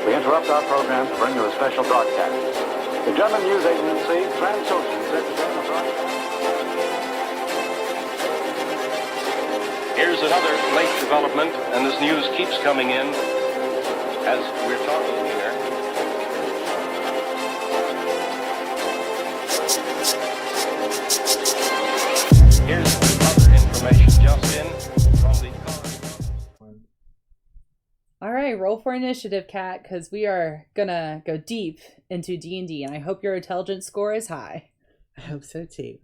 We interrupt our program to bring you a special broadcast. The German news agency Transocean said today in a broadcast. Here's another late development, and this news keeps coming in as we're talking here. Here's other information just in from the correspondent. All right, roll for initiative, Kat, because we are gonna go deep into D&D, and I hope your intelligence score is high. I hope so too.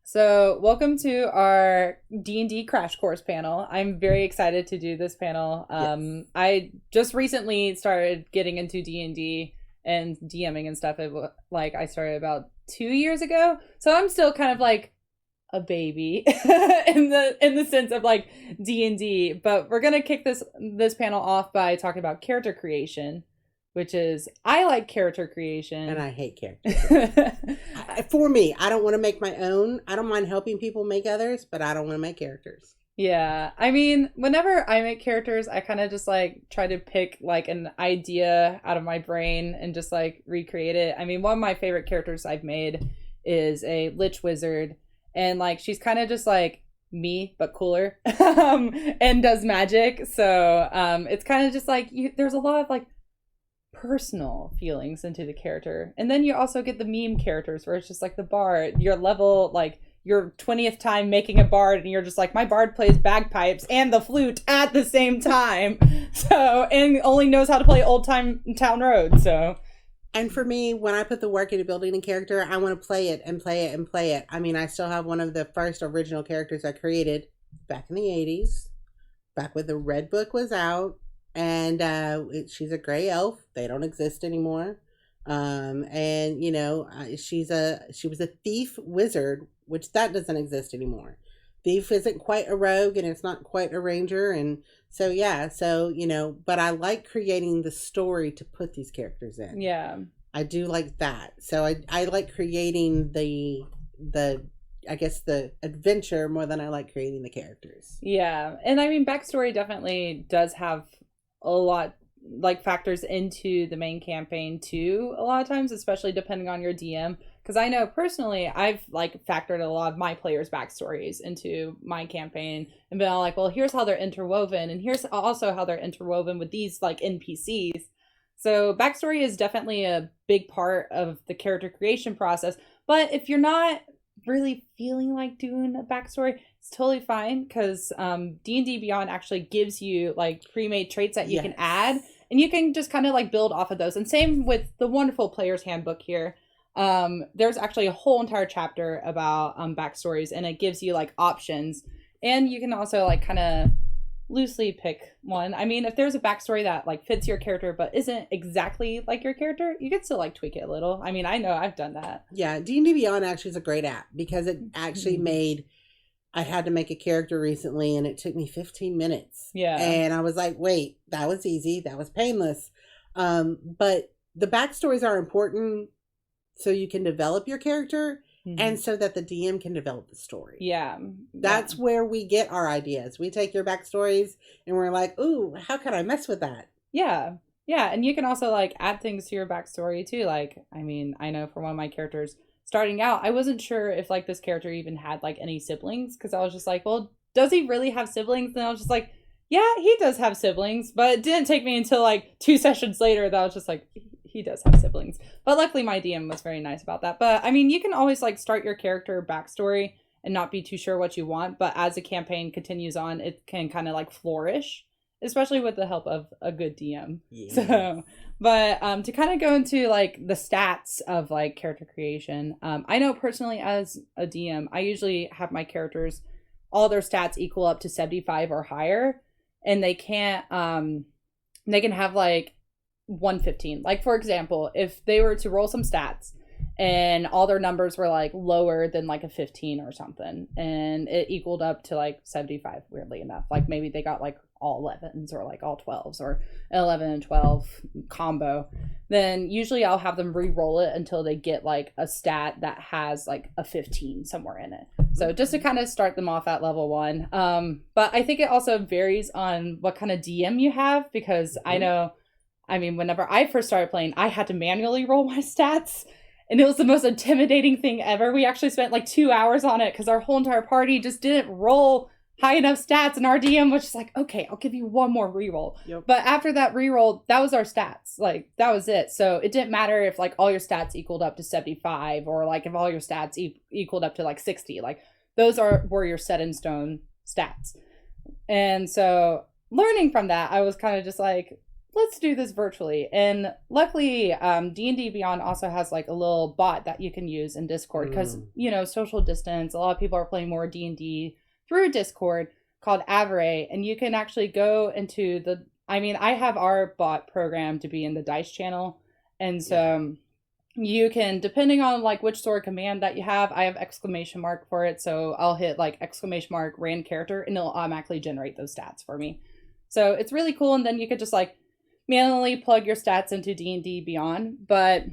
So, welcome to our D&D crash course panel. I'm very excited to do this panel. Yes. I just recently started getting into D&D and DMing and stuff. I started about 2 years ago, so I'm still kind of like a baby in the sense of like D&D. But we're gonna kick this panel off by talking about character creation, which is, I like character creation. And I hate characters. For me, I don't want to make my own. I don't mind helping people make others, but I don't want to make characters. Yeah, I mean, whenever I make characters, I kind of just like try to pick like an idea out of my brain and just like recreate it. I mean, one of my favorite characters I've made is a Lich Wizard, and like she's kind of just like me but cooler and does magic. So it's kind of just like there's a lot of like personal feelings into the character, and then you also get the meme characters where it's just like the bard, your level, like your 20th time making a bard, and you're just like, my bard plays bagpipes and the flute at the same time, so, and only knows how to play Old Town Road. So, and for me, when I put the work into building a character, I want to play it and play it and play it. I mean, I still have one of the first original characters I created back in the 80s, back when the Red Book was out. And she's a gray elf. They don't exist anymore. And you know, she was a thief wizard, which that doesn't exist anymore. Thief isn't quite a rogue, and it's not quite a ranger, and so yeah. So you know, but I like creating the story to put these characters in. yeah. I do like that. So I like creating the I guess the adventure more than I like creating the characters. Yeah. And I mean, backstory definitely does have a lot, like, factors into the main campaign too, a lot of times, especially depending on your DM. Because I know personally, I've like factored a lot of my players' backstories into my campaign and been all like, well, here's how they're interwoven, and here's also how they're interwoven with these like NPCs. So backstory is definitely a big part of the character creation process. But if you're not really feeling like doing a backstory, it's totally fine, because D&D Beyond actually gives you like pre-made traits that you can add, and you can just kind of like build off of those. And same with the wonderful player's handbook here. There's actually a whole entire chapter about backstories, and it gives you like options, and you can also like kind of loosely pick one. I mean, if there's a backstory that like fits your character but isn't exactly like your character, you can still like tweak it a little. I mean, I know I've done that. Yeah, D&D Beyond actually is a great app, because it actually made, I had to make a character recently and it took me 15 minutes. Yeah. And I was like, wait, that was easy. That was painless. But the backstories are important so you can develop your character, and so that the DM can develop the story. Yeah. That's where we get our ideas. We take your backstories and we're like, ooh, how can I mess with that? Yeah. Yeah. And you can also like add things to your backstory too. Like, I mean, I know for one of my characters starting out, I wasn't sure if like this character even had like any siblings, because I was just like, well, does he really have siblings? And I was just like, yeah, he does have siblings. But it didn't take me until like 2 sessions later that I was just like, he does have siblings. But luckily my DM was very nice about that. But I mean, you can always like start your character backstory and not be too sure what you want. But as the campaign continues on, it can kind of like flourish, especially with the help of a good DM. Yeah. So, but to kind of go into like the stats of like character creation, I know personally as a DM, I usually have my characters, all their stats equal up to 75 or higher, and they can have like 115. Like, for example, if they were to roll some stats and all their numbers were like lower than like a 15 or something, and it equaled up to like 75, weirdly enough, like maybe they got like all 11s or like all 12s or 11 and 12 combo, then usually I'll have them re-roll it until they get like a stat that has like a 15 somewhere in it. So just to kind of start them off at level 1. But I think it also varies on what kind of DM you have, because I know I mean, whenever I first started playing, I had to manually roll my stats. And it was the most intimidating thing ever. We actually spent like 2 hours on it because our whole entire party just didn't roll high enough stats. And our DM was just like, okay, I'll give you one more reroll. Yep. But after that reroll, that was our stats. Like, that was it. So it didn't matter if like all your stats equaled up to 75 or like if all your stats equaled up to like 60. Like, those were your set in stone stats. And so learning from that, I was kind of just like, let's do this virtually. And luckily, D&D Beyond also has like a little bot that you can use in Discord because, you know, social distance. A lot of people are playing more D&D through Discord called Avray. And you can actually go into I have our bot programmed to be in the dice channel. And so you can, depending on like which sword command that you have, I have exclamation mark for it. So I'll hit like exclamation mark rand character and it'll automatically generate those stats for me. So it's really cool. And then you could just like manually plug your stats into D&D Beyond. But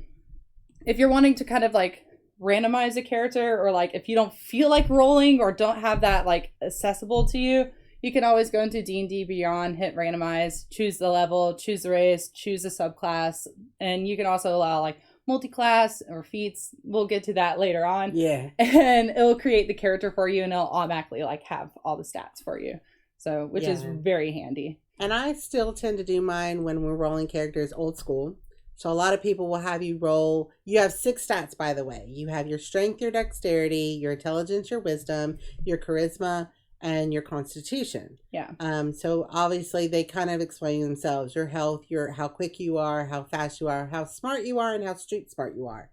if you're wanting to kind of like randomize a character, or like if you don't feel like rolling or don't have that like accessible to you, you can always go into D&D Beyond, hit randomize, choose the level, choose the race, choose the subclass, and you can also allow like multi-class or feats. We'll get to that later on. Yeah. And it'll create the character for you and it'll automatically like have all the stats for you. So, which is very handy. And I still tend to do mine when we're rolling characters old school. So a lot of people will have you roll. You have 6 stats, by the way. You have your strength, your dexterity, your intelligence, your wisdom, your charisma, and your constitution. Yeah. So obviously they kind of explain themselves. Your health, your how quick you are, how fast you are, how smart you are, and how street smart you are.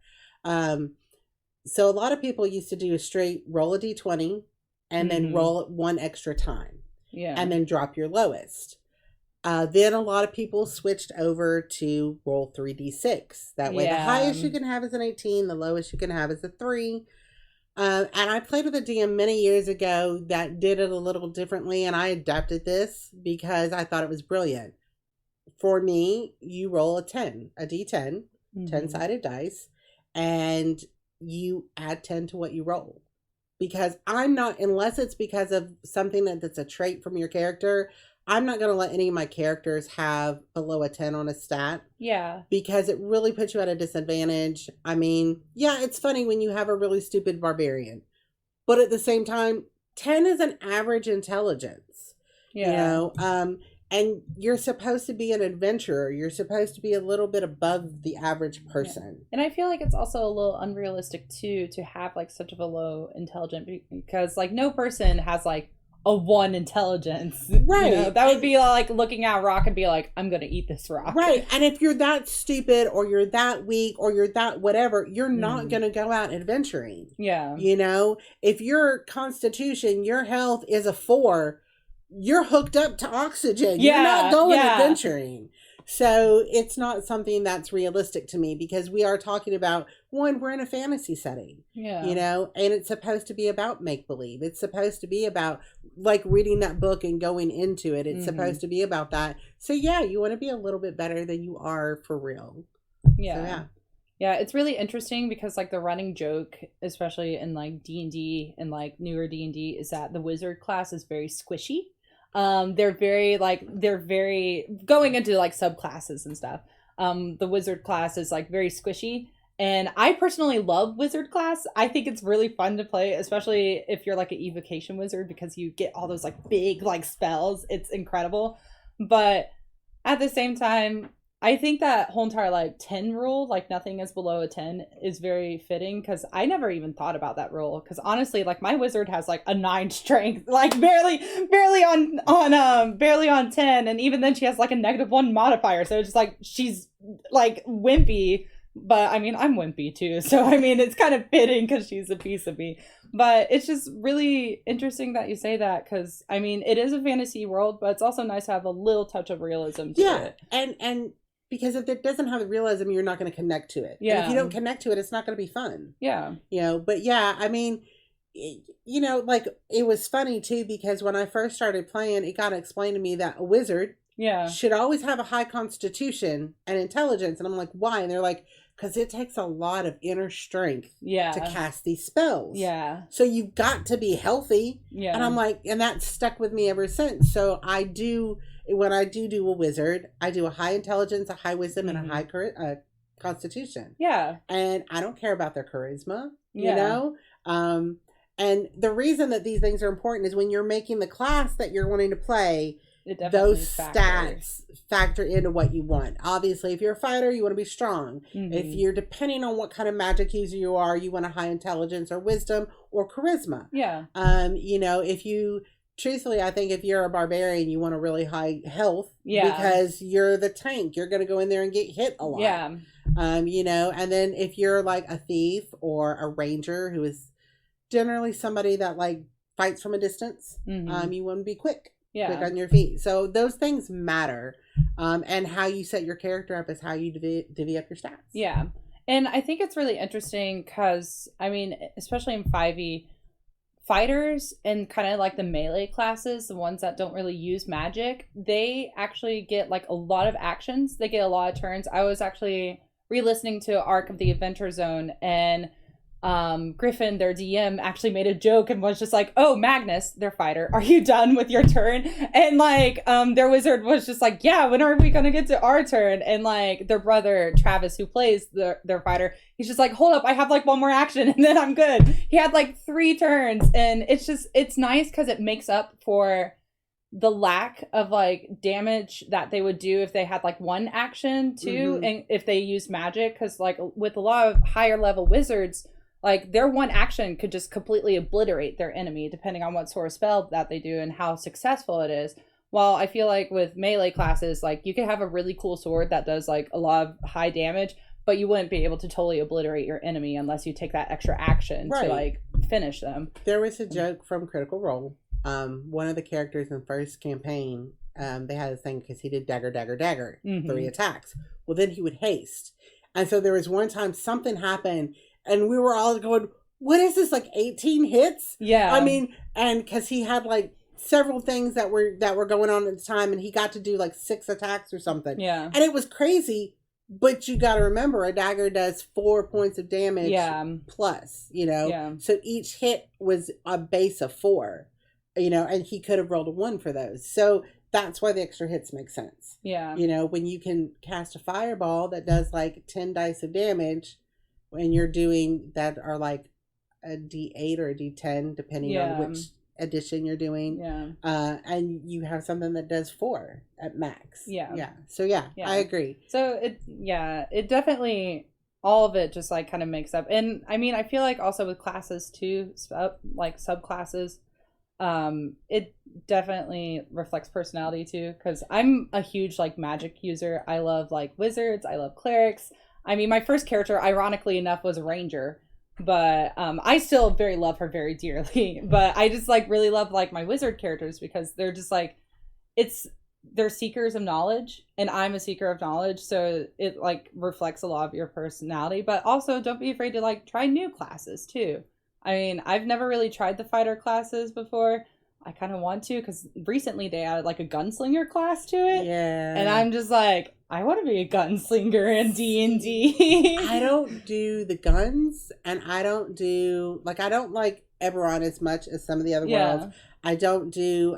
So a lot of people used to do a straight roll a d20 and then roll it one extra time. Yeah. And then drop your lowest. Then a lot of people switched over to roll 3d6. That way, the highest you can have is an 18, the lowest you can have is a 3. And I played with a DM many years ago that did it a little differently, and I adapted this because I thought it was brilliant. For me, you roll a d10, 10-sided dice, and you add 10 to what you roll. Because I'm not, unless it's because of something that's a trait from your character, I'm not going to let any of my characters have below a 10 on a stat. Yeah. Because it really puts you at a disadvantage. I mean, yeah, it's funny when you have a really stupid barbarian. But at the same time, 10 is an average intelligence. Yeah. You know, and you're supposed to be an adventurer. You're supposed to be a little bit above the average person. Yeah. And I feel like it's also a little unrealistic, too, to have, like, such of a low intelligence. Because, like, no person has, like, a 1 intelligence. Right. You know, that would be like looking at a rock and be like, I'm going to eat this rock. Right. And if you're that stupid or you're that weak or you're that whatever, you're not going to go out adventuring. Yeah. You know, if your constitution, your health is a 4, you're hooked up to oxygen. Yeah, you're not going adventuring. So it's not something that's realistic to me because we are talking about, one, we're in a fantasy setting. Yeah. You know, and it's supposed to be about make-believe. It's supposed to be about like reading that book and going into it. It's supposed to be about that. So yeah, you want to be a little bit better than you are for real. Yeah. So, yeah. Yeah, it's really interesting because like the running joke, especially in like D&D and like newer D&D, is that the wizard class is very squishy. They're very going into like subclasses and stuff. The wizard class is like very squishy, and I personally love wizard class. I think it's really fun to play, especially if you're like an evocation wizard, because you get all those like big like spells. It's incredible. But at the same time, I think that whole entire like 10 rule, like nothing is below a 10, is very fitting, because I never even thought about that rule. Because honestly, like my wizard has like a 9 strength, like barely on 10, and even then she has like a -1 modifier. So it's just like she's like wimpy. But I mean, I'm wimpy too, so I mean it's kind of fitting because she's a piece of me. But it's just really interesting that you say that, because I mean it is a fantasy world, but it's also nice to have a little touch of realism to it. And because if it doesn't have the realism, you're not going to connect to it. Yeah. And if you don't connect to it, it's not going to be fun. Yeah. You know, but yeah, I mean, you know, like it was funny too, because when I first started playing, it got explained to me that a wizard should always have a high constitution and intelligence. And I'm like, why? And they're like, because it takes a lot of inner strength Yeah. to cast these spells. Yeah. So you've got to be healthy. Yeah. And I'm like, and that's stuck with me ever since. So when I do a wizard, I do a high intelligence, a high wisdom, and a high constitution. Yeah. And I don't care about their charisma, Yeah. you know? And the reason that these things are important is when you're making the class that you're wanting to play, It definitely those factors. stats factor into what you want. Obviously, if you're a fighter, you want to be strong. Mhm. If you're depending on what kind of magic user you are, you want a high intelligence or wisdom or charisma. Yeah. You know, truthfully, I think if you're a barbarian, you want a really high health. Yeah. Because you're the tank. You're going to go in there and get hit a lot. Yeah. You know, and then if you're like a thief or a ranger, who is generally somebody that like fights from a distance, Mhm. you want to be quick Yeah. on your feet. So those things matter. And how you set your character up is how you divvy up your stats. Yeah. And I think it's really interesting because, I mean, especially in 5e, fighters and kind of like the melee classes, the ones that don't really use magic, they actually get like a lot of actions. They get a lot of turns. I was actually re-listening to Arc of the Adventure Zone, and Griffin, their DM, actually made a joke and was just like, "Oh, Magnus, their fighter, are you done with your turn?" And like their wizard was just like, "Yeah, when are we gonna get to our turn?" And like their brother Travis, who plays their fighter, he's just like, "Hold up, I have like one more action and then I'm good." He had like 3 turns, and it's nice because it makes up for the lack of like damage that they would do if they had like one action too, and if they use magic, because like with a lot of higher level wizards, like their one action could just completely obliterate their enemy depending on what sort of spell that they do and how successful it is. While I feel like with melee classes, like you could have a really cool sword that does like a lot of high damage, but you wouldn't be able to totally obliterate your enemy unless you take that extra action to like finish them. There was a joke from Critical Role. One of the characters in the first campaign, they had a thing because he did dagger, dagger, dagger, 3 attacks. Well, then he would haste. And so there was one time something happened and we were all going, what is this, like 18 hits? Yeah. I mean, and because he had like several things that were going on at the time, and he got to do like 6 attacks or something. Yeah. And it was crazy, but you got to remember a dagger does 4 points of damage plus, you know? Yeah. So each hit was a base of 4, you know, and he could have rolled a 1 for those. So that's why the extra hits make sense. Yeah. You know, when you can cast a fireball that does like 10 dice of damage, when you're doing that are like a D8 or a D10, depending on which edition you're doing. Yeah. And you have something that does 4 at max. Yeah. Yeah. So yeah, I agree. So it definitely, all of it just like kind of makes up. And I mean, I feel like also with classes too, like subclasses, it definitely reflects personality too, because I'm a huge like magic user. I love like wizards, I love clerics. I mean, my first character, ironically enough, was a ranger, but I still love her very dearly. But I just like really love like my wizard characters because they're just like, they're seekers of knowledge, and I'm a seeker of knowledge, so it like reflects a lot of your personality. But also, don't be afraid to like try new classes too. I mean, I've never really tried the fighter classes before. I kind of want to, because recently they added like a gunslinger class to it. Yeah. And I'm just like, I want to be a gunslinger in D&D. I don't do the guns, and I don't like Eberron as much as some of the other worlds. I don't do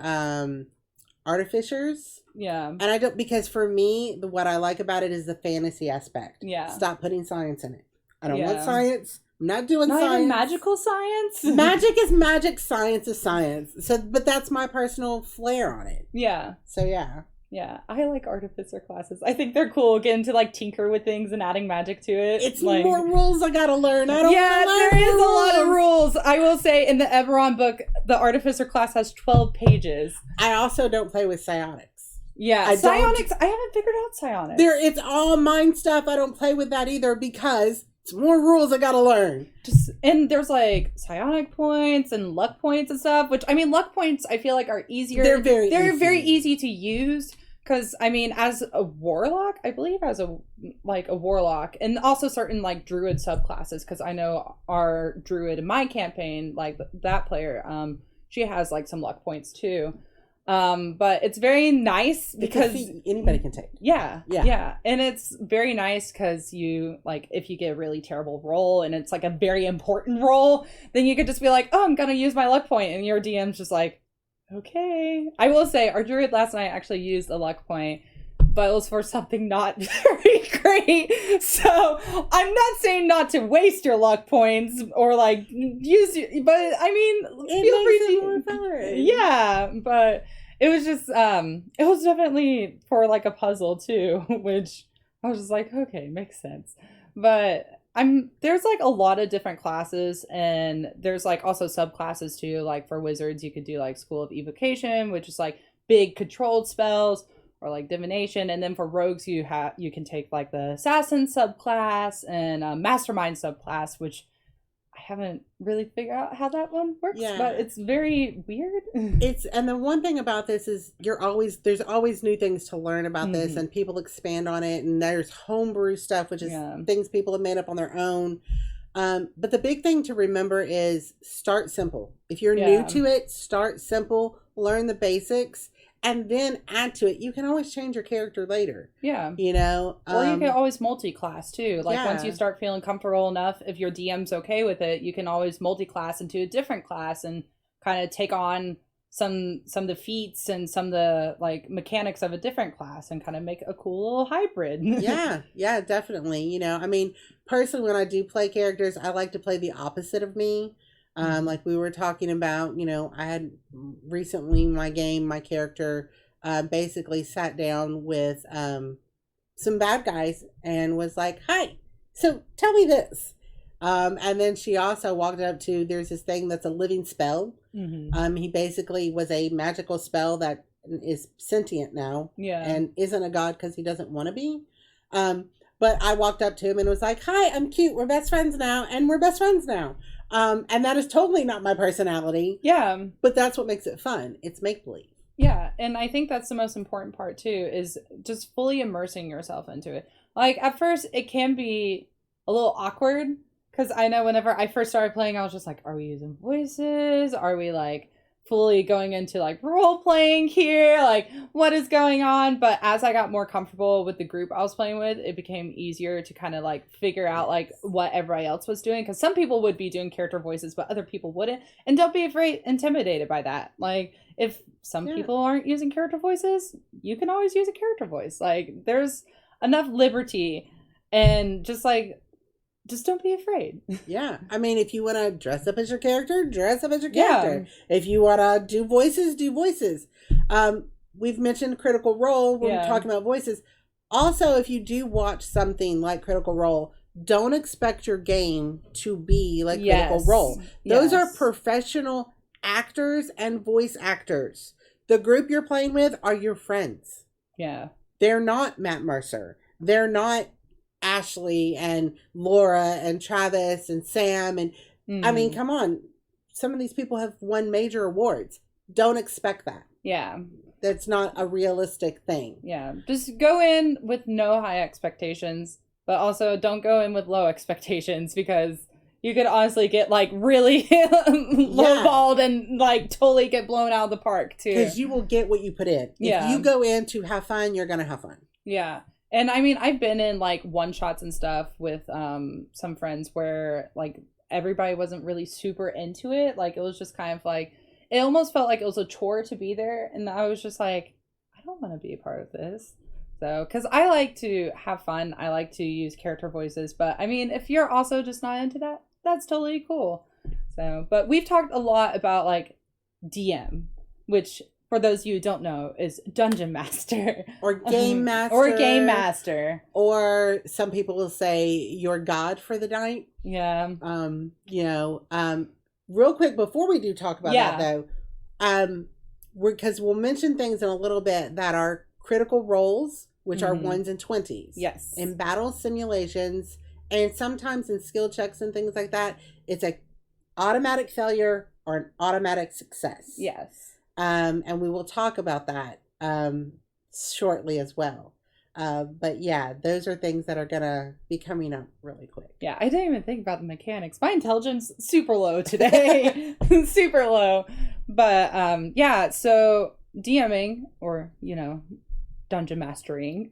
artificers. Yeah. And I don't, because for me, what I like about it is the fantasy aspect. Yeah. Stop putting science in it. I don't want science. I'm not doing Not science. even magical science? Magic is magic, science is science. So, but that's my personal flair on it. Yeah. So yeah. Yeah, I like artificer classes. I think they're cool, getting to like tinker with things and adding magic to it. It's like, more rules I gotta learn. I don't there is a lot of rules. I will say in the Eberron book, the artificer class has 12 pages. I also don't play with psionics. Yeah, psionics. I haven't figured out psionics. It's all mind stuff. I don't play with that either because it's more rules I gotta learn. And there's like psionic points and luck points and stuff, which I mean, luck points I feel like are easier. They're very easy to use. Because, I mean, as a warlock, I believe as a warlock, and also certain, like, druid subclasses, because I know our druid in my campaign, like, that player, she has, like, some luck points, too. But it's very nice because anybody can take. yeah, Yeah. yeah, and it's very nice because you like if you get a really terrible roll and it's like a very important roll, then you could just be like, oh, I'm gonna use my luck point, and your DM's just like, okay. I will say our druid last night actually used a luck point, but it was for something not very great. So I'm not saying not to waste your luck points or like use your, but I mean, feel free to more fun. yeah, but it was just it was definitely for like a puzzle too, which I was just like, okay, makes sense. But there's like a lot of different classes, and there's like also subclasses too. Like for wizards, you could do like School of Evocation, which is like big controlled spells, or like divination. And then for rogues, you can take like the assassin subclass and mastermind subclass, which I haven't really figured out how that one works. Yeah. But it's very weird. And the one thing about this is there's always new things to learn about this, Mhm. and people expand on it, and there's homebrew stuff, which is Yeah. things people have made up on their own. But the big thing to remember is start simple. If you're Yeah. new to it, start simple, learn the basics, and then add to it. You can always change your character later, Yeah. you know? Or you can always multi-class too. Like once yeah. you start feeling comfortable enough, if your DM's okay with it, you can always multi-class into a different class and kind of take on some of the feats and some of the like mechanics of a different class and kind of make a cool little hybrid. yeah, definitely. You know, I mean, personally, when I do play characters, I like to play the opposite of me. Like we were talking about, you know, I had recently my character basically sat down with some bad guys and was like, hi, so tell me this. And then she also walked up to, there's this thing that's a living spell. Mm-hmm. He basically was a magical spell that is sentient now Yeah. and isn't a god because he doesn't want to be. But I walked up to him and was like, hi, I'm cute. We're best friends now. And we're best friends now. And that is totally not my personality, Yeah. but that's what makes it fun. It's make-believe. Yeah, and I think that's the most important part too, is just fully immersing yourself into it. Like at first it can be a little awkward because I know whenever I first started playing, I was just like, are we using voices? Are we like fully going into like role playing here? Like what is going on? But as I got more comfortable with the group I was playing with, it became easier to kind of like figure out like what everybody else was doing, because some people would be doing character voices but other people wouldn't, and don't be afraid intimidated by that. Like if some Yeah. people aren't using character voices, you can always use a character voice. Like there's enough liberty, and just don't be afraid. Yeah. I mean, if you want to dress up as your character, dress up as your Yeah. character. If you want to do voices, do voices. We've mentioned Critical Role when Yeah. we're talking about voices. Also, if you do watch something like Critical Role, don't expect your game to be like Critical Role. Those are Yes. professional actors and voice actors. The group you're playing with are your friends. Yeah. They're not Matt Mercer. They're not Ashley and Laura and Travis and Sam. And I mean, Mhm. come on. Some of these people have won major awards. Don't expect that. Yeah. That's not a realistic thing. Yeah. Just go in with no high expectations, but also don't go in with low expectations, because you could honestly get like really lowballed and like totally get blown out of the park too. Because you will get what you put in. Yeah. If you go in to have fun, you're going to have fun. Yeah. And I mean, I've been in like one shots and stuff with some friends where like everybody wasn't really super into it. Like it was just kind of like, it almost felt like it was a chore to be there. And I was just like, I don't want to be a part of this. So, because I like to have fun. I like to use character voices. But I mean, if you're also just not into that, that's totally cool. So, but we've talked a lot about like DM, which for those of you who don't know is Dungeon Master. Or Game Master. Or Game Master. Or some people will say your god for the night. Yeah. Real quick before we do talk about Yeah. that though, because we'll mention things in a little bit that are critical roles, which are Mhm. 1s and 20s. Yes. In battle simulations and sometimes in skill checks and things like that, it's a automatic failure or an automatic success. Yes. And we will talk about that shortly as well. But yeah, those are things that are gonna be coming up really quick. Yeah, I didn't even think about the mechanics. My intelligence super low today. Super low. But yeah, so DMing, or dungeon Game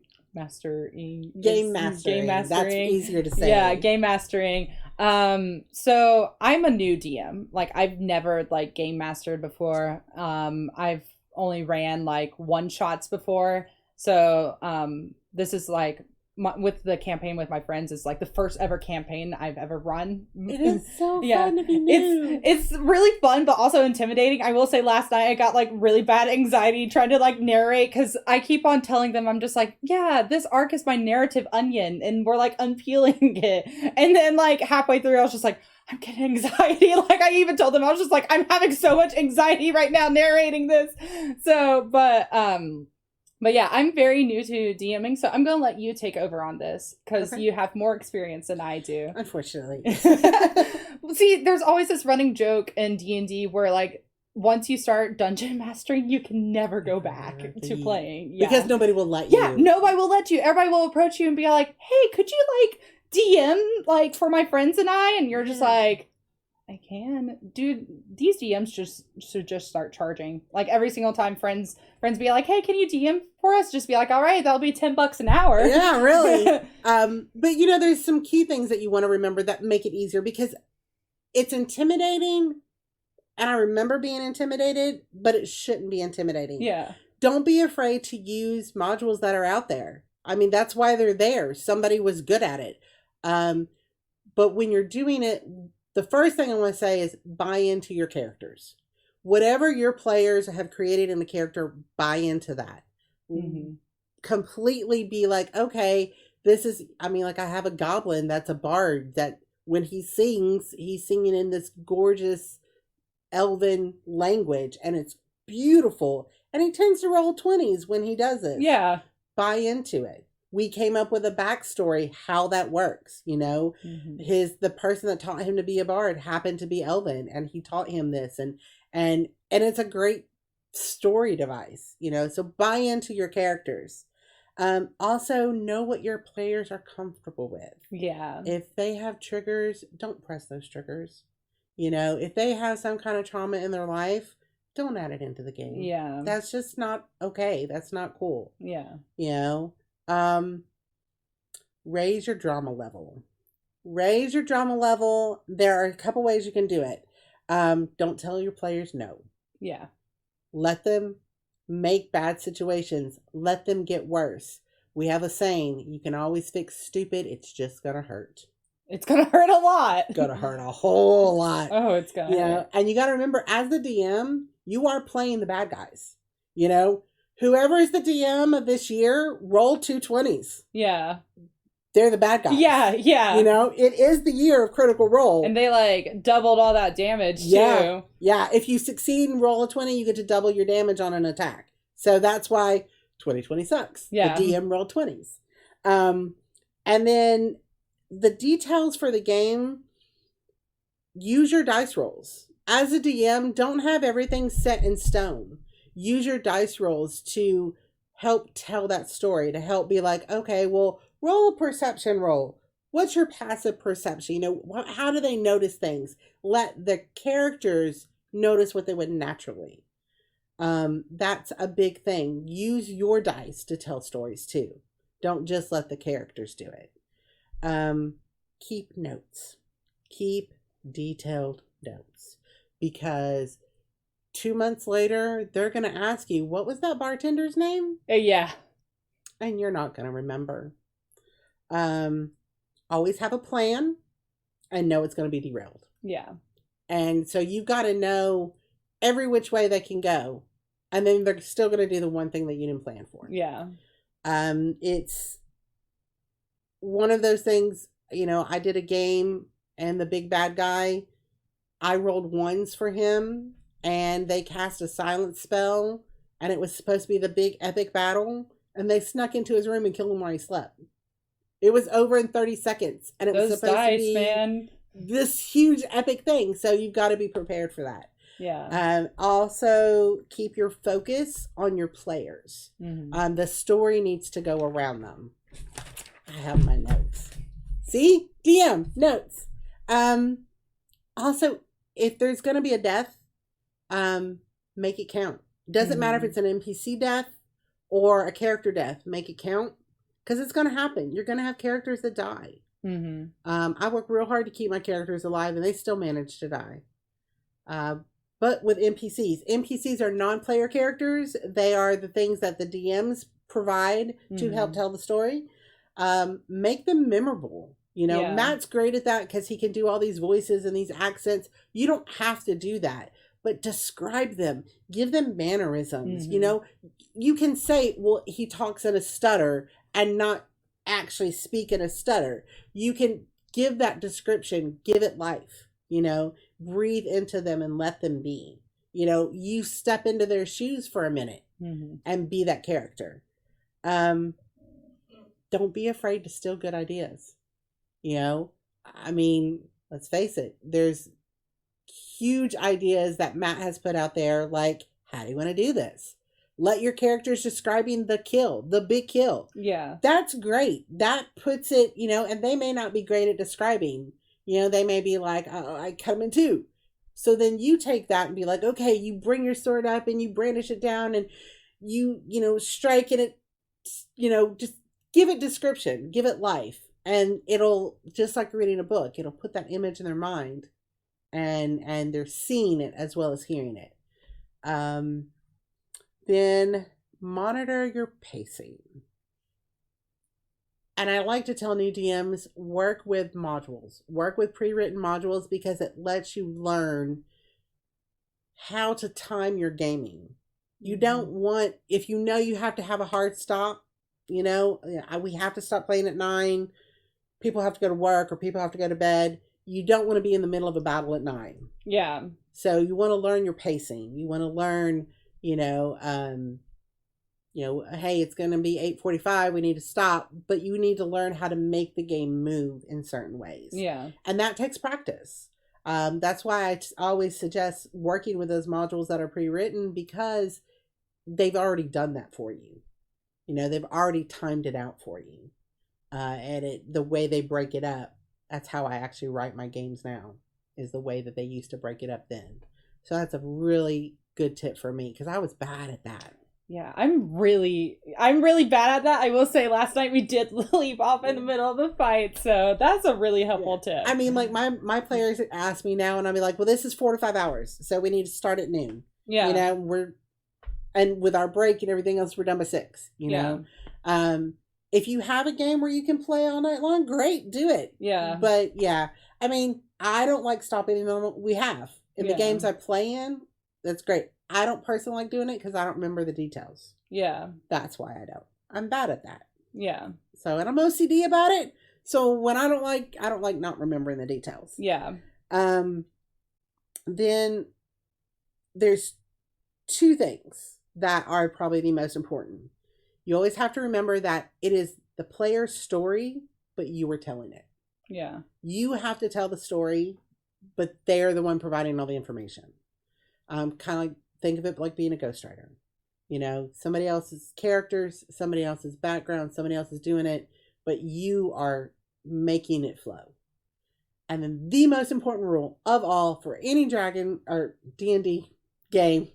mastering. That's easier to say. Yeah, game mastering. So I'm a new DM. Like, I've never like game mastered before. I've only ran like one shots before. So this is like with the campaign with my friends, is like the first ever campaign I've ever run. It is so fun to be new. It's really fun, but also intimidating. I will say, last night I got like really bad anxiety trying to like narrate, because I keep on telling them, I'm just like, yeah, this arc is my narrative onion, and we're like unpeeling it. And then like halfway through, I was just like, I'm getting anxiety. Like, I even told them, I was just like, I'm having so much anxiety right now narrating this. So, but yeah, I'm very new to DMing, so I'm going to let you take over on this, because you have more experience than I do. Unfortunately. See, there's always this running joke in D&D where, like, once you start dungeon mastering, you can never go back to playing. Yeah. Because nobody will let you. Yeah, nobody will let you. Everybody will approach you and be like, hey, could you, like, DM, like, for my friends and I? And you're just like, I can. Dude, these DMs should just start charging. Like, every single time friends be like, hey, can you DM for us? Just be like, all right, that'll be $10 an hour. Yeah, really. But there's some key things that you want to remember that make it easier, because it's intimidating. And I remember being intimidated, but it shouldn't be intimidating. Yeah. Don't be afraid to use modules that are out there. I mean, that's why they're there. Somebody was good at it. But when you're doing it, the first thing I want to say is buy into your characters. Whatever your players have created in the character, buy into that. Mm-hmm. Completely be like, okay, I have a goblin that's a bard that when he sings, he's singing in this gorgeous elven language, and it's beautiful. And he tends to roll 20s when he does it. Yeah. Buy into it. We came up with a backstory, how that works, Mm-hmm. The person that taught him to be a bard happened to be elven, and he taught him this, and it's a great story device, so buy into your characters. Also know what your players are comfortable with. Yeah. If they have triggers, don't press those triggers. If they have some kind of trauma in their life, don't add it into the game. Yeah. That's just not okay. That's not cool. Yeah. Raise your drama level. Raise your drama level. There are a couple ways you can do it. Don't tell your players no. Yeah. Let them make bad situations. Let them get worse. We have a saying, you can always fix stupid. It's just going to hurt. It's going to hurt a lot. It's going to hurt a whole lot. Oh, it's going to hurt. And you got to remember, as the DM, you are playing the bad guys. Whoever is the DM of this year, roll 2 20s. Yeah. They're the bad guys. Yeah, yeah. It is the year of Critical Role. And they like doubled all that damage too. Yeah, if you succeed and roll a 20, you get to double your damage on an attack. So that's why 2020 sucks. Yeah. The DM rolled 20s. And then the details for the game, use your dice rolls. As a DM, don't have everything set in stone. Use your dice rolls to help tell that story, to help be like, okay, well, roll a perception roll. What's your passive perception? How do they notice things? Let the characters notice what they would naturally. That's a big thing. Use your dice to tell stories too. Don't just let the characters do it. Keep notes. Keep detailed notes. Because 2 months later, they're going to ask you, what was that bartender's name? Yeah. And you're not going to remember. Always have a plan and know it's going to be derailed. Yeah. And so you've got to know every which way they can go. And then they're still going to do the one thing that you didn't plan for. Yeah. It's one of those things, I did a game and the big bad guy, I rolled 1s for him and they cast a silence spell and it was supposed to be the big epic battle and they snuck into his room and killed him while he slept. It was over in 30 seconds and it was supposed to be this huge epic thing. So you've got to be prepared for that. Yeah. Also keep your focus on your players. Mm-hmm. The story needs to go around them. I have my notes. See? DM notes. Also, if there's going to be a death, make it count. Doesn't matter if Mhm. it's an NPC death or a character death. Make it count, because it's going to happen. You're going to have characters that die. Mhm. I work real hard to keep my characters alive, and they still manage to die. But with NPCs are non-player characters. They are the things that the DMs provide to help Mhm. tell the story. Make them memorable. You know, Yeah. Matt's great at that because he can do all these voices and these accents. You don't have to do that, but describe them, give them mannerisms. You Mhm. know, you can say, well, he talks in a stutter and not actually speak in a stutter. You can give that description, give it life, you know, breathe into them and let them be. You know, you step into their shoes for a minute Mhm. and be that character. Don't be afraid to steal good ideas. You know, I mean, let's face it, there's huge ideas that Matt has put out there, like, how do you want to do this? Let your characters describing the kill, the big kill. Yeah. That's great. That puts it, you know, and they may not be great at describing. You know, they may be like, oh, I cut them in two. So then you take that and be like, okay, you bring your sword up and you brandish it down and you know, strike and it, you know, just give it description, give it life. And it'll, just like reading a book, it'll put that image in their mind and they're seeing it as well as hearing it. Then monitor your pacing. And I like to tell new DMs, work with modules, work with pre-written modules, because it lets you learn how to time your gaming. You don't want, if you know you have to have a hard stop, you know, we have to stop playing at 9, people have to go to work or people have to go to bed. You don't want to be in the middle of a battle at 9. Yeah. So you want to learn your pacing. You want to learn, you know, hey, it's going to be 8:45. We need to stop, but you need to learn how to make the game move in certain ways. Yeah. And that takes practice. That's why I always suggest working with those modules that are pre-written, because they've already done that for you. You know, they've already timed it out for you. And the way they break it up, that's how I actually write my games now, is the way that they used to break it up then. So that's a really good tip for me, because I was bad at that. Yeah, I'm really bad at that. I will say last night we did leave off in the middle of the fight, so that's a really helpful tip. I mean, like my players ask me now, and I'll be like, well, this is 4 to 5 hours, so we need to start at noon. Yeah. You know, and with our break and everything else, we're done by 6, you know. If you have a game where you can play all night long, great, do it. Yeah. But yeah, I mean, I don't like stopping in the moment we have. In the games I play in, that's great. I don't personally like doing it because I don't remember the details. Yeah. That's why I don't. I'm bad at that. Yeah. So, and I'm OCD about it. So when I don't like not remembering the details. Yeah. Then there's 2 things that are probably the most important. You always have to remember that it is the player's story, but you are telling it. Yeah. You have to tell the story, but they're the one providing all the information. Kind of like, think of it like being a ghostwriter. You know, somebody else's characters, somebody else's background, somebody else is doing it, but you are making it flow. And then the most important rule of all for any Dragon or D&D game,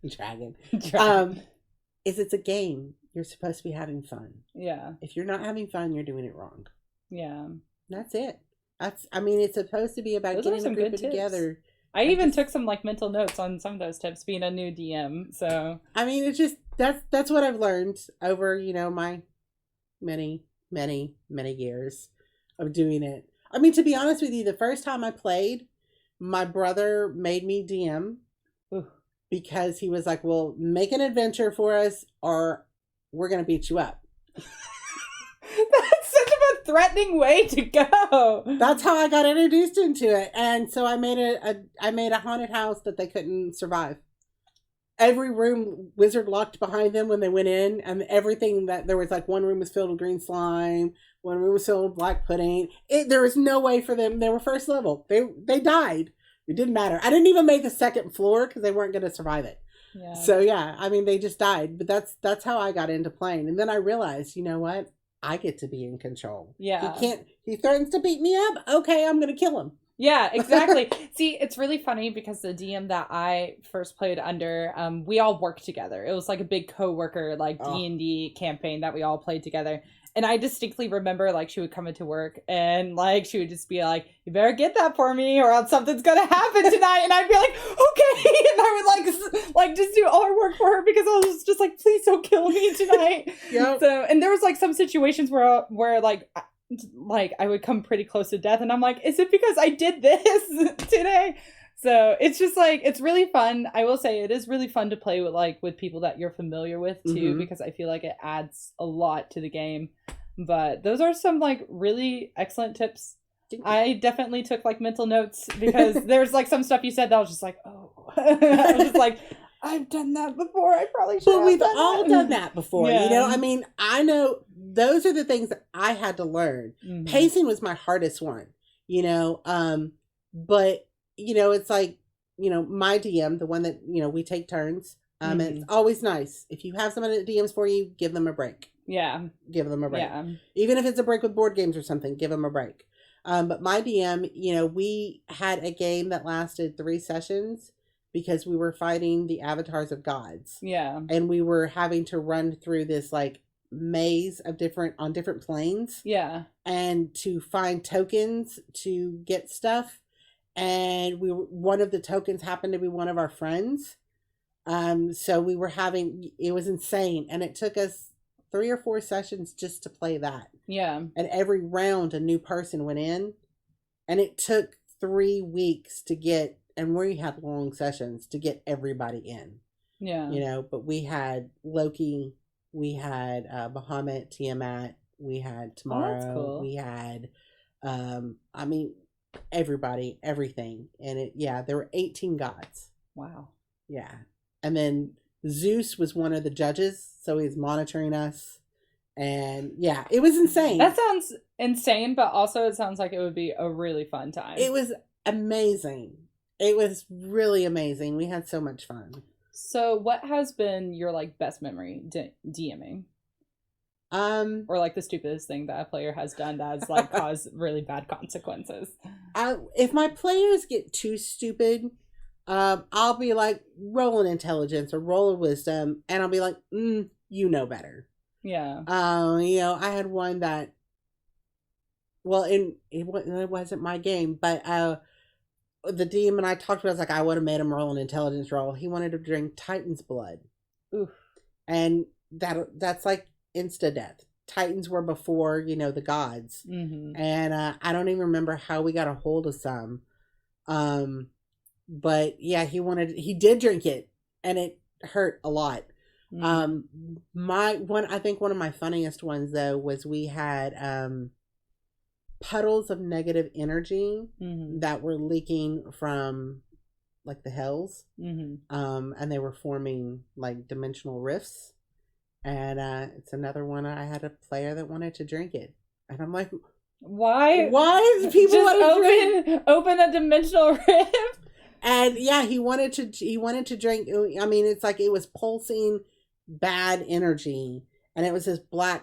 Dragon, is it's a game. You're supposed to be having fun. Yeah. If you're not having fun, you're doing it wrong. Yeah. That's it. It's supposed to be about Those are getting a some group good tips. together. I even took some like mental notes on some of those tips, being a new DM. So I mean, it's just that's what I've learned over, you know, my many years of doing it. I mean, to be honest with you, the first time I played, my brother made me DM. Ooh. Because he was like, "Well, make an adventure for us, or we're gonna beat you up." That's such a threatening way to go. That's how I got introduced into it, and so I made a haunted house that they couldn't survive. Every room wizard locked behind them when they went in, and everything that there was, like, one room was filled with green slime, one room was filled with black pudding. There was no way for them. They were first level. They died. It didn't matter. I didn't even make the second floor because they weren't going to survive it. Yeah. So yeah, I mean, they just died. But that's how I got into playing. And then I realized, you know what? I get to be in control. Yeah. He threatens to beat me up. Okay, I'm going to kill him. Yeah, exactly. See, it's really funny because the DM that I first played under, we all worked together. It was like a big coworker, like Oh. D&D campaign that we all played together. And I distinctly remember, like, she would come into work and, like, she would just be like, "You better get that for me, or else something's gonna happen tonight." And I'd be like, "Okay," and I would like just do all her work for her because I was just like, "Please don't kill me tonight." Yep. So, and there was like some situations where like I would come pretty close to death, and I'm like, is it because I did this today? So it's just like, it's really fun. I will say it is really fun to play with people that you're familiar with too, Mhm. because I feel like it adds a lot to the game. But those are some like really excellent tips. I definitely took like mental notes because there's like some stuff you said that I was just like, oh. I was just like, I've done that before. I probably should. But we've all done that before, Yeah. you know? I mean, I know those are the things that I had to learn. Mhm. Pacing was my hardest one, you know? But, you know, it's like, you know, my DM, the one that, you know, we take turns. It's always nice. If you have someone that DMs for you, give them a break. Yeah. Give them a break. Yeah. Even if it's a break with board games or something, give them a break. But my DM, you know, we had a game that lasted 3 sessions because we were fighting the avatars of gods. Yeah. And we were having to run through this like maze of different planes Yeah. and to find tokens to get stuff. And one of the tokens happened to be one of our friends. So we were it was insane. And it took us 3 or 4 sessions just to play that. Yeah. And every round a new person went in. And it took 3 weeks to get, and we had long sessions to get everybody in. Yeah. You know, but we had Loki, we had Bahamut, Tiamat, we had Tomorrow, that's cool. we had I mean everybody, everything. And there were 18 gods. Wow. Yeah. And then Zeus was one of the judges, so he's monitoring us. And yeah, it was insane. That sounds insane, but also it sounds like it would be a really fun time. It was amazing. It was really amazing. We had so much fun. So what has been your like best memory DMing? Or like the stupidest thing that a player has done that has like caused really bad consequences? If my players get too stupid, I'll be like, roll an intelligence or roll a wisdom, and I'll be like, you know better. Yeah. You know, I had one that, well, it wasn't my game, but the DM and I talked about it, I was like, I would have made him roll an intelligence roll. He wanted to drink Titan's blood. Oof. And that's like insta death. Titans were before, you know, the gods. Mm-hmm. And I don't even remember how we got a hold of some. But yeah, he did drink it, and it hurt a lot. Mm-hmm. I think one of my funniest ones though was we had puddles of negative energy that were leaking from like the hells. And they were forming like dimensional rifts. And it's another one. I had a player that wanted to drink it, and I'm like, why do people want to open a dimensional rift? And yeah, he wanted to drink. I mean, it's like it was pulsing bad energy, and it was this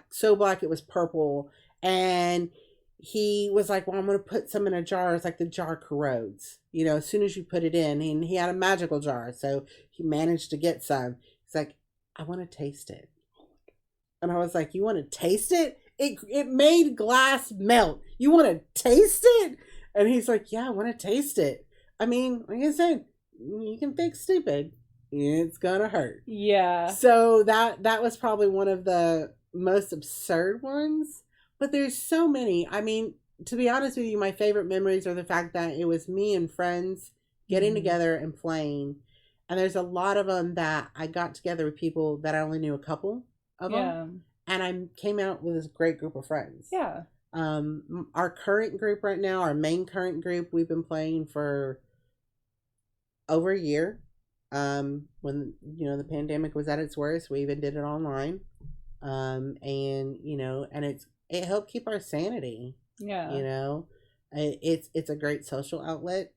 so black it was purple. And he was like, well, I'm going to put some in a jar. It's like the jar corrodes, you know, as soon as you put it in. And he had a magical jar, so he managed to get some. He's like, I want to taste it. And I was like, you want to taste it? It made glass melt. You want to taste it? And he's like, yeah, I want to taste it. I mean, like I said, you can fix stupid. It's gonna hurt. Yeah. So that was probably one of the most absurd ones. But there's so many. I mean, to be honest with you, my favorite memories are the fact that it was me and friends getting together and playing. And there's a lot of them that I got together with people that I only knew a couple of them. And I came out with this great group of friends. Yeah. Our current group right now, our main current group, we've been playing for over a year. When, you know, the pandemic was at its worst, we even did it online. And, you know, and it helped keep our sanity. Yeah. You know, it's a great social outlet.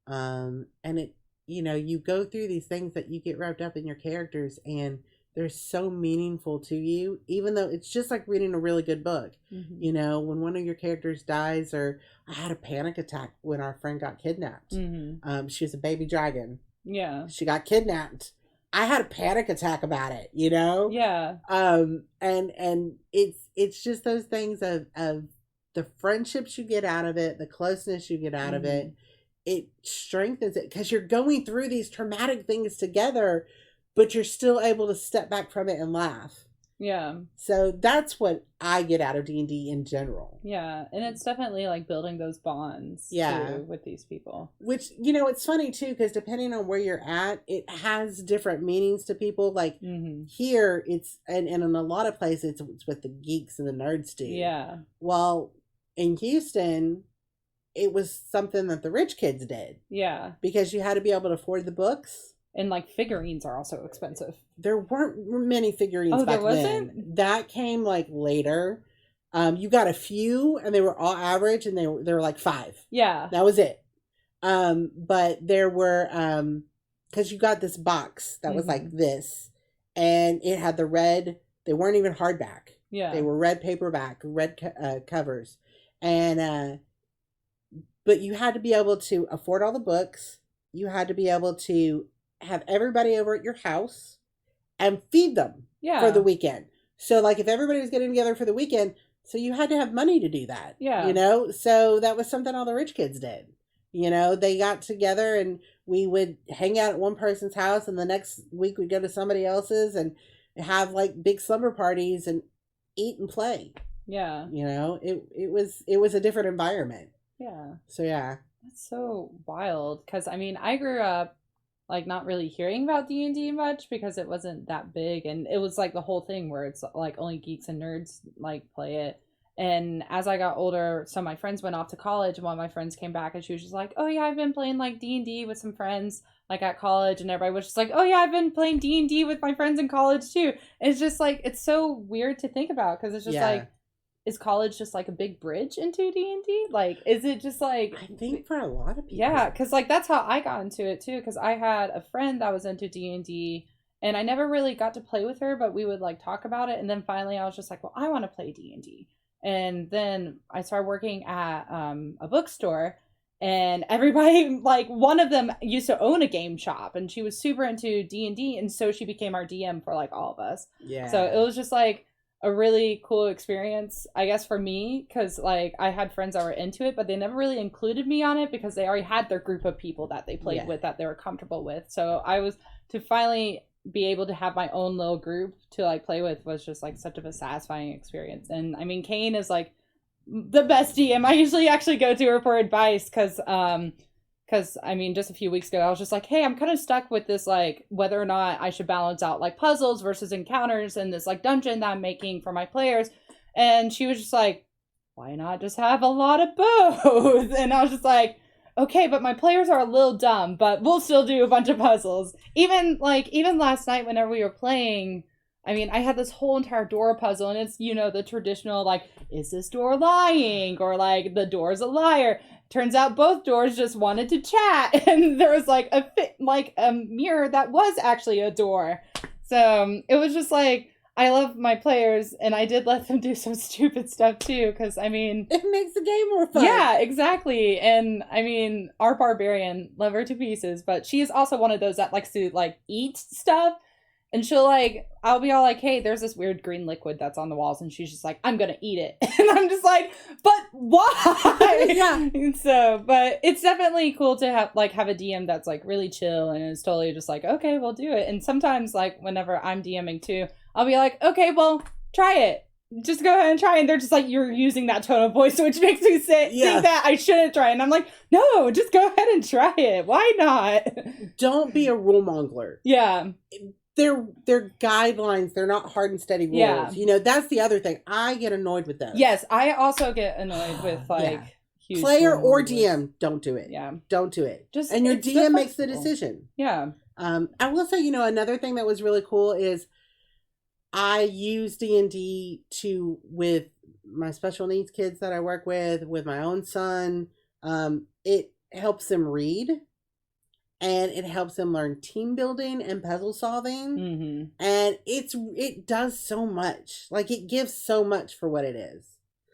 And it, you know, you go through these things that you get wrapped up in your characters, and they're so meaningful to you, even though it's just like reading a really good book. Mhm. You know, when one of your characters dies, or I had a panic attack when our friend got kidnapped. Mhm. She was a baby dragon. Yeah. She got kidnapped. I had a panic attack about it, you know? Yeah. And it's just those things of the friendships you get out of it, the closeness you get out of it. It strengthens it because you're going through these traumatic things together, but you're still able to step back from it and laugh. Yeah. So that's what I get out of D&D in general. Yeah. And it's definitely like building those bonds too with these people. Which, you know, it's funny too, because depending on where you're at, it has different meanings to people. Like here, it's, and in a lot of places, it's what the geeks and the nerds do. Yeah. Well, in Houston, it was something that the rich kids did. Yeah. Because you had to be able to afford the books. And like figurines are also expensive. There weren't many figurines back then. That came like later. You got a few, and they were all average, and they were like 5. Yeah, that was it. But there were because you got this box that was like this, and it had the red. They weren't even hardback. Yeah, they were red paperback, red covers, and but you had to be able to afford all the books. You had to be able to have everybody over at your house and feed them for the weekend. So like if everybody was getting together for the weekend, so you had to have money to do that. Yeah. You know, so that was something all the rich kids did. You know, they got together and we would hang out at one person's house, and the next week we'd go to somebody else's and have like big slumber parties and eat and play. Yeah. You know, it was a different environment. Yeah. So yeah. That's so wild, because I mean, I grew up like not really hearing about D&D much because it wasn't that big, and it was like the whole thing where it's like only geeks and nerds like play it. And as I got older, some of my friends went off to college, and one of my friends came back and she was just like, oh yeah, I've been playing like D&D with some friends like at college, and everybody was just like, oh yeah, I've been playing D&D with my friends in college too. And it's just like, it's so weird to think about, because it's just like, is college just like a big bridge into D&D? Like, is it just like... I think for a lot of people. Yeah, because like that's how I got into it too, because I had a friend that was into D&D, and I never really got to play with her, but we would like talk about it, and then finally I was just like, well, I want to play D&D. And then I started working at a bookstore, and everybody, like one of them used to own a game shop, and she was super into D&D, and so she became our DM for like all of us. Yeah. So it was just like a really cool experience, I guess, for me, because like I had friends that were into it, but they never really included me on it because they already had their group of people that they played with that they were comfortable with. So I was to finally be able to have my own little group to like play with was just like such of a satisfying experience. And I mean, Kane is like the best DM. I usually actually go to her for advice because I mean, just a few weeks ago, I was just like, hey, I'm kind of stuck with this, like, whether or not I should balance out, like, puzzles versus encounters in this, like, dungeon that I'm making for my players. And she was just like, why not just have a lot of both? And I was just like, okay, but my players are a little dumb, but we'll still do a bunch of puzzles. Even last night, whenever we were playing, I mean, I had this whole entire door puzzle, and it's, you know, the traditional, like, is this door lying? Or, like, the door's a liar. Turns out both doors just wanted to chat, and there was like a mirror that was actually a door. So it was just like, I love my players, and I did let them do some stupid stuff too, because I mean, it makes the game more fun. Yeah, exactly. And I mean, our barbarian, love her to pieces, but she is also one of those that likes to like eat stuff. And she'll like, I'll be all like, hey, there's this weird green liquid that's on the walls. And she's just like, I'm going to eat it. And I'm just like, but why? Yeah. And so, but it's definitely cool to have a DM that's like really chill and is totally just like, okay, we'll do it. And sometimes like whenever I'm DMing too, I'll be like, okay, well, try it. Just go ahead and try. And they're just like, you're using that tone of voice, which makes me think that I shouldn't try. And I'm like, no, just go ahead and try it. Why not? Don't be a rule mongler. Yeah. They're guidelines. They're not hard and steady rules. Yeah. You know, that's the other thing. I get annoyed with those. Yes, I also get annoyed with like huge player or rules. DM. Don't do it. Yeah, don't do it. Just and your it's DM makes the flexible. decision. Yeah. I will say, you know, another thing that was really cool is I use D&D with my special needs kids that I work with my own son. It helps them read. and it helps them learn team building and puzzle solving. Mm-hmm. And it does so much. Like, it gives so much for what it is.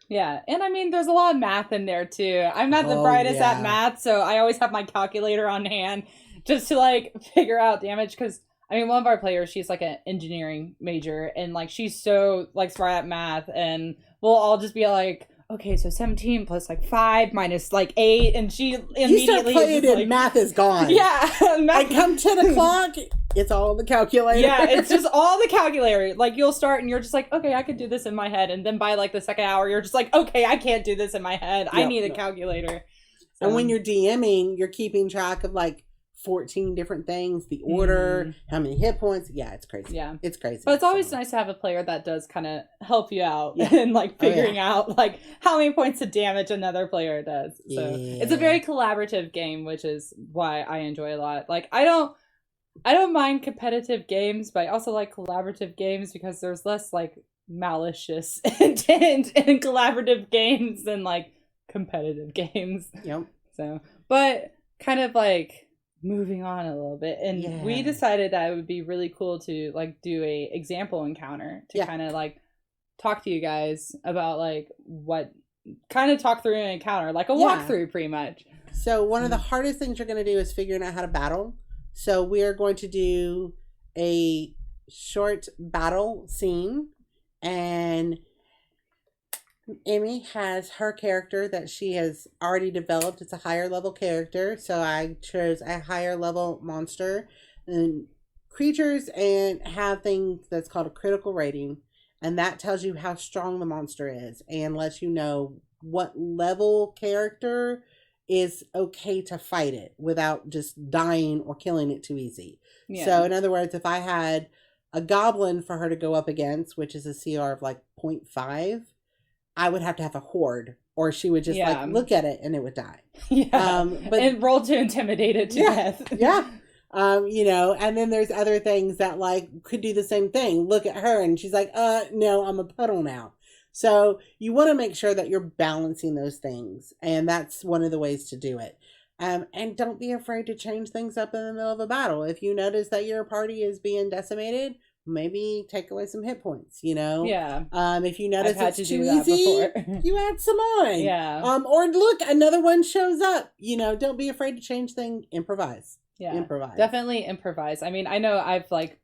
Yeah, and I mean, there's a lot of math in there too. I'm not the Oh, brightest yeah. at math, so I always have my calculator on hand just to like figure out damage. Because I mean, one of our players, she's like an engineering major, and like she's so like smart at math, and we'll all just be like, okay, so 17 plus like 5 minus like 8, and she immediately You start playing is it, just, like, math is gone. yeah, And math. come 10 o'clock, it's all on the calculator. Yeah, it's just all the calculator. Like, you'll start and you're just like, okay, I could do this in my head. And then by like the second hour, you're just like, okay, I can't do this in my head. I Yep. need a calculator. And So, when you're DMing, you're keeping track of like 14 different things, the order, how many hit points. Yeah, it's crazy. yeah. It's crazy. But it's always So, nice to have a player that does kind of help you out Yeah. and like Oh, yeah. figuring out like how many points of damage another player does. So it's a Yeah. very collaborative game, which is why I enjoy a lot. Like, I don't mind competitive games, but I also like collaborative games because there's less like malicious intent in collaborative games than like competitive games. Yep. So, but kind of like moving on a little bit, and we Yeah. decided that it would be really cool to like do a example encounter to Yeah. kind of like talk to you guys about like what kind of talk through an encounter, like a Yeah. walkthrough pretty much. So one of the hardest things you're going to do is figuring out how to battle. So we are going to do a short battle scene, and Emmy has her character that she has already developed. It's a higher level character, so I chose a higher level monster and creatures, and have things that's called a critical rating, and that tells you how strong the monster is and lets you know what level character is okay to fight it without just dying or killing it too easy. Yeah. So in other words, if I had a goblin for her to go up against, which is a CR of like 0.5, I would have to have a horde, or she would just Yeah. like look at it and it would die. yeah. But And roll to intimidate it to Yeah. death. yeah. You know, and then there's other things that like could do the same thing. Look at her and she's like, no, I'm a puddle now. So you want to make sure that you're balancing those things. And that's one of the ways to do it. And don't be afraid to change things up in the middle of a battle. If you notice that your party is being decimated, maybe take away some hit points, you know? Yeah. If you notice I've had it's to too do that easy, before. you add some on. Yeah. Or look, another one shows up. You know, don't be afraid to change things. Improvise. Yeah. Improvise. Definitely improvise. I mean, I know I've like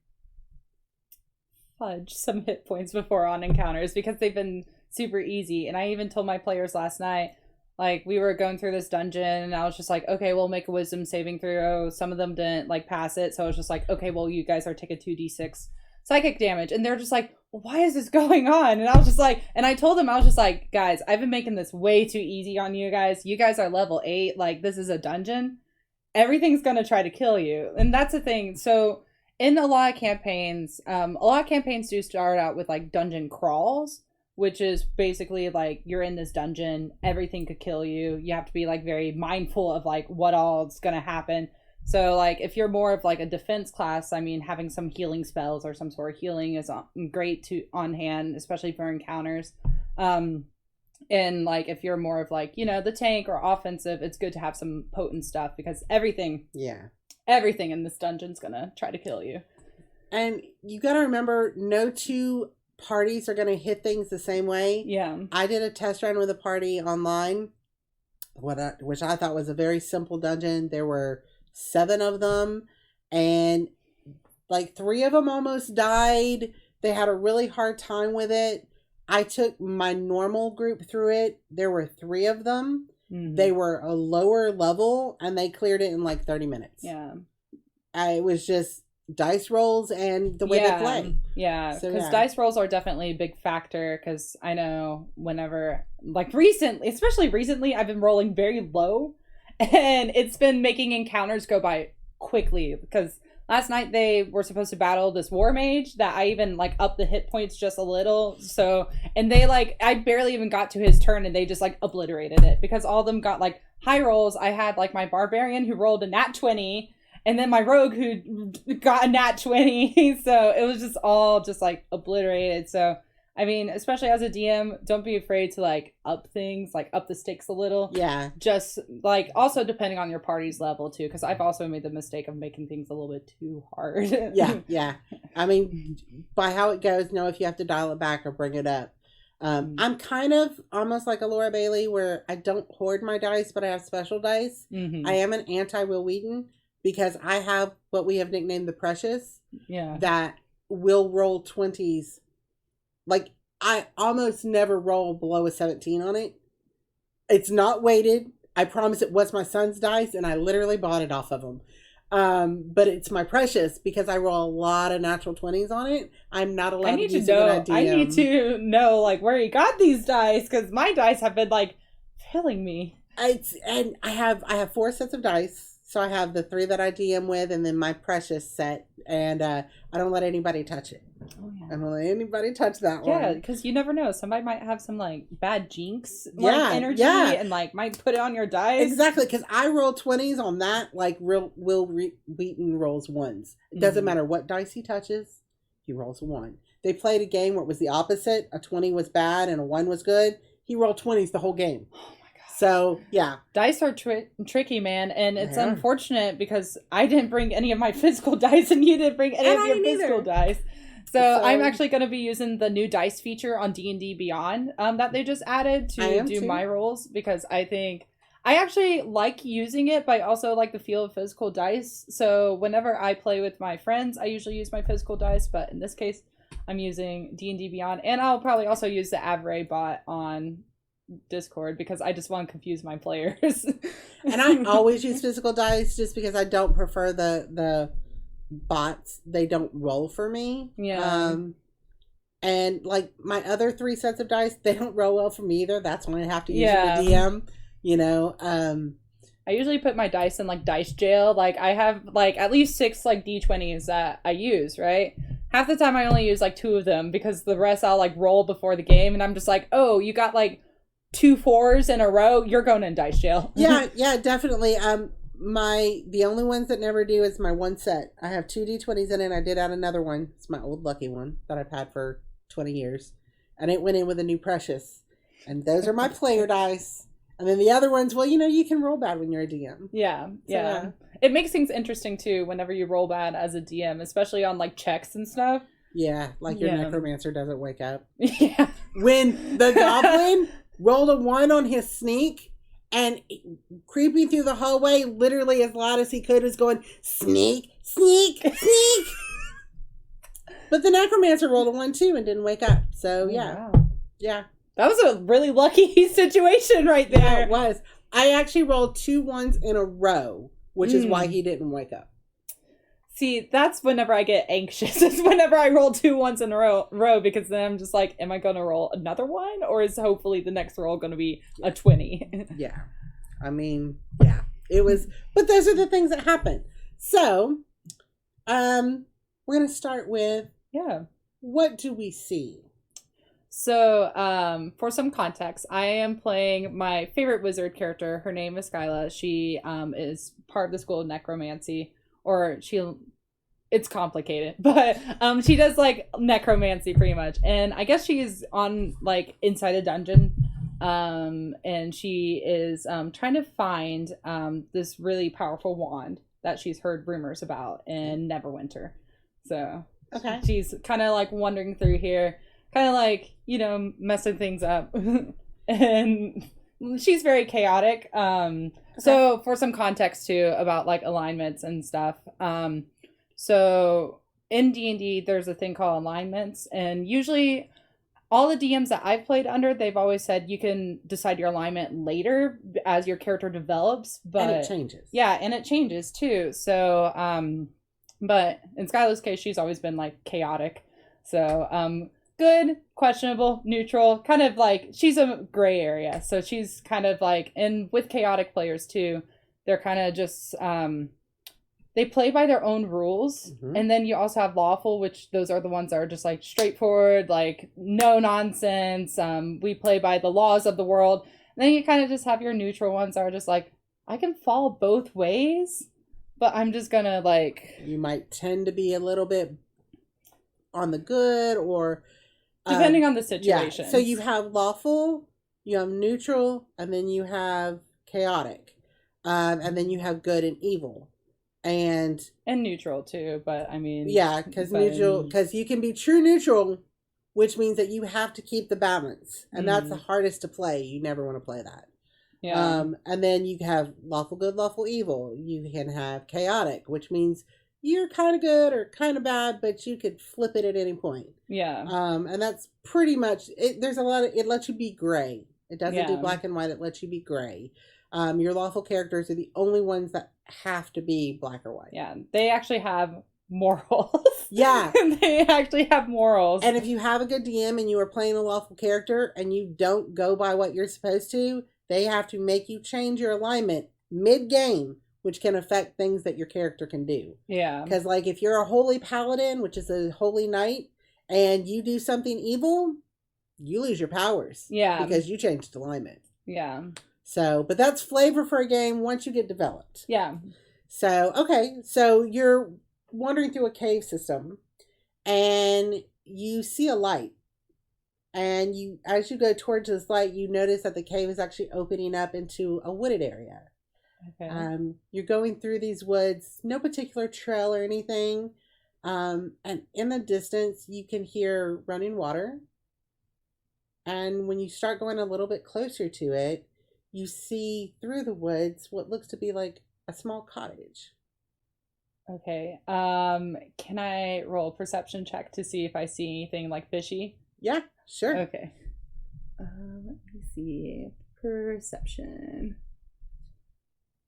fudged some hit points before on encounters because they've been super easy. And I even told my players last night, like, we were going through this dungeon and I was just like, okay, we'll make a wisdom saving throw. Some of them didn't like pass it. So I was just like, okay, well, you guys are taking 2d6 psychic damage. And they're just like, well, why is this going on? And I was just like, and I told them, I was just like, guys, I've been making this way too easy on you guys. You guys are level 8. Like, this is a dungeon. Everything's going to try to kill you. And that's the thing. So in a lot of campaigns do start out with like dungeon crawls, which is basically like you're in this dungeon, everything could kill you. You have to be like very mindful of like what all is going to happen. So like if you're more of like a defense class, I mean, having some healing spells or some sort of healing is great to on hand, especially for encounters. And like if you're more of like, you know, the tank or offensive, it's good to have some potent stuff because everything in this dungeon's gonna try to kill you. And you got to remember, no two parties are going to hit things the same way. Yeah. I did a test run with a party online, which I thought was a very simple dungeon. There were 7 of them, and like 3 of them almost died. They had a really hard time with it. I took my normal group through it. There were 3 of them. Mm-hmm. They were a lower level, and they cleared it in like 30 minutes. Yeah. It was just dice rolls and the way they play. Yeah, So, because yeah. dice rolls are definitely a big factor. Because I know whenever, like recently, especially recently, I've been rolling very low, and it's been making encounters go by quickly. Because last night they were supposed to battle this war mage that I even like upped the hit points just a little. So, and they like, I barely even got to his turn, and they just like obliterated it because all of them got like high rolls. I had like my barbarian who rolled a nat 20. And then my rogue who got a nat 20. So it was just all just like obliterated. So I mean, especially as a DM, don't be afraid to like up things, like up the stakes a little. Yeah. Just like also depending on your party's level too, because I've also made the mistake of making things a little bit too hard. Yeah. I mean, by how it goes, know if you have to dial it back or bring it up. I'm kind of almost like a Laura Bailey where I don't hoard my dice, but I have special dice. Mm-hmm. I am an anti-Will Wheaton because I have what we have nicknamed the Precious. Yeah. That will roll 20s. Like, I almost never roll below a 17 on it. It's not weighted. I promise it was my son's dice, and I literally bought it off of him. But it's my Precious because I roll a lot of natural 20s on it. I'm not allowed to use it when I DM. I need to know like where you got these dice because my dice have been like killing me. And I have 4 sets of dice. So I have the 3 that I DM with, and then my Precious set, and I don't let anybody touch it. Oh, yeah. I don't let anybody touch that one. Yeah, because you never know. Somebody might have some like bad jinx energy and like might put it on your dice. Exactly, because I roll 20s on that like Will Wheaton rolls 1s. It doesn't matter what dice he touches, he rolls a 1. They played a game where it was the opposite. A 20 was bad and a 1 was good. He rolled 20s the whole game. So, yeah. Dice are tricky, man. And it's unfortunate because I didn't bring any of my physical dice and you didn't bring any of your physical dice. So I'm actually going to be using the new dice feature on D&D Beyond that they just added to do my rolls because I think I actually like using it, but I also like the feel of physical dice. So whenever I play with my friends, I usually use my physical dice. But in this case, I'm using D&D Beyond. And I'll probably also use the Avray bot on Discord because I just want to confuse my players. And I always use physical dice just because I don't prefer the bots. They don't roll for me. Yeah. And like my other 3 sets of dice, they don't roll well for me either. That's when I have to use the DM. You know. I usually put my dice in like dice jail. Like I have like at least 6 like D20s that I use, right? Half the time I only use like 2 of them because the rest I'll like roll before the game and I'm just like, oh, you got like 2 4s in a row, you're going in dice jail. yeah, definitely. The only ones that never do is my 1 set. I have 2 D20s in it. I did add another one. It's my old lucky one that I've had for 20 years. And it went in with a new Precious. And those are my player dice. And then the other ones, well, you know, you can roll bad when you're a DM. Yeah. It makes things interesting too whenever you roll bad as a DM, especially on like checks and stuff. Yeah, like your necromancer doesn't wake up. Yeah. When the goblin rolled a 1 on his sneak and creeping through the hallway literally as loud as he could was going, sneak, sneak, sneak. But the necromancer rolled a 1 too and didn't wake up. So Wow. Yeah. That was a really lucky situation right there. Yeah, it was. I actually rolled 2 1s in a row, which is why he didn't wake up. See, that's whenever I get anxious. It's whenever I roll 2 1s in a row because then I'm just like, am I going to roll another one? Or is hopefully the next roll going to be a 20? Yeah. I mean, yeah. It was, but those are the things that happen. So, we're going to start with, what do we see? So, for some context, I am playing my favorite wizard character. Her name is Skyla. She is part of the School of Necromancy. Or it's complicated, but she does like necromancy pretty much, and I guess she is on like inside a dungeon, and she is trying to find this really powerful wand that she's heard rumors about in Neverwinter. So she's kind of like wandering through here, kind of like, you know, messing things up, and she's very chaotic. So for some context too about like alignments and stuff. So in D&D there's a thing called alignments, and usually all the DMs that I've played under, they've always said you can decide your alignment later as your character develops, but and it changes. Yeah, and it changes too. So but in Skylar's case, she's always been like chaotic. So good, questionable, neutral, kind of like she's a gray area. So she's kind of like, and with chaotic players too, they're kind of just they play by their own rules. And then you also have lawful, which those are the ones that are just like straightforward, like no nonsense. We play by the laws of the world. And then you kind of just have your neutral ones that are just like, I can fall both ways, but I'm just gonna like, you might tend to be a little bit on the good, or Depending on the Yeah. situation. So you have lawful, you have neutral, and then you have chaotic, and then you have good and evil, and neutral too, but I mean, yeah, because but- neutral, because you can be true neutral, which means that you have to keep the balance, and that's the hardest to play. You never want to play that. Yeah. And then you have lawful good, lawful evil. You can have chaotic, which means you're kind of good or kind of bad, but you could flip it at any point. Yeah. And that's pretty much it. There's a lot of, it lets you be gray. It doesn't do Yeah. black and white. It lets you be gray. Your lawful characters are the only ones that have to be black or white. Yeah. They actually have morals. Yeah. They actually have morals. And if you have a good DM and you are playing a lawful character and you don't go by what you're supposed to, they have to make you change your alignment mid-game, which can affect things that your character can do. Yeah. Because, like, if you're a holy paladin, which is a holy knight, and you do something evil, you lose your powers. Yeah. Because you changed alignment. Yeah. So, but that's flavor for a game once you get developed. Yeah. So, okay. So you're wandering through a cave system and you see a light. And you, as you go towards this light, you notice that the cave is actually opening up into a wooded area. Okay. You're going through these woods, no particular trail or anything. And in the distance, you can hear running water. And when you start going a little bit closer to it, you see through the woods what looks to be like a small cottage. Okay. Can I roll a perception check to see if I see anything like fishy? Yeah, sure. Okay. Let me see. Perception.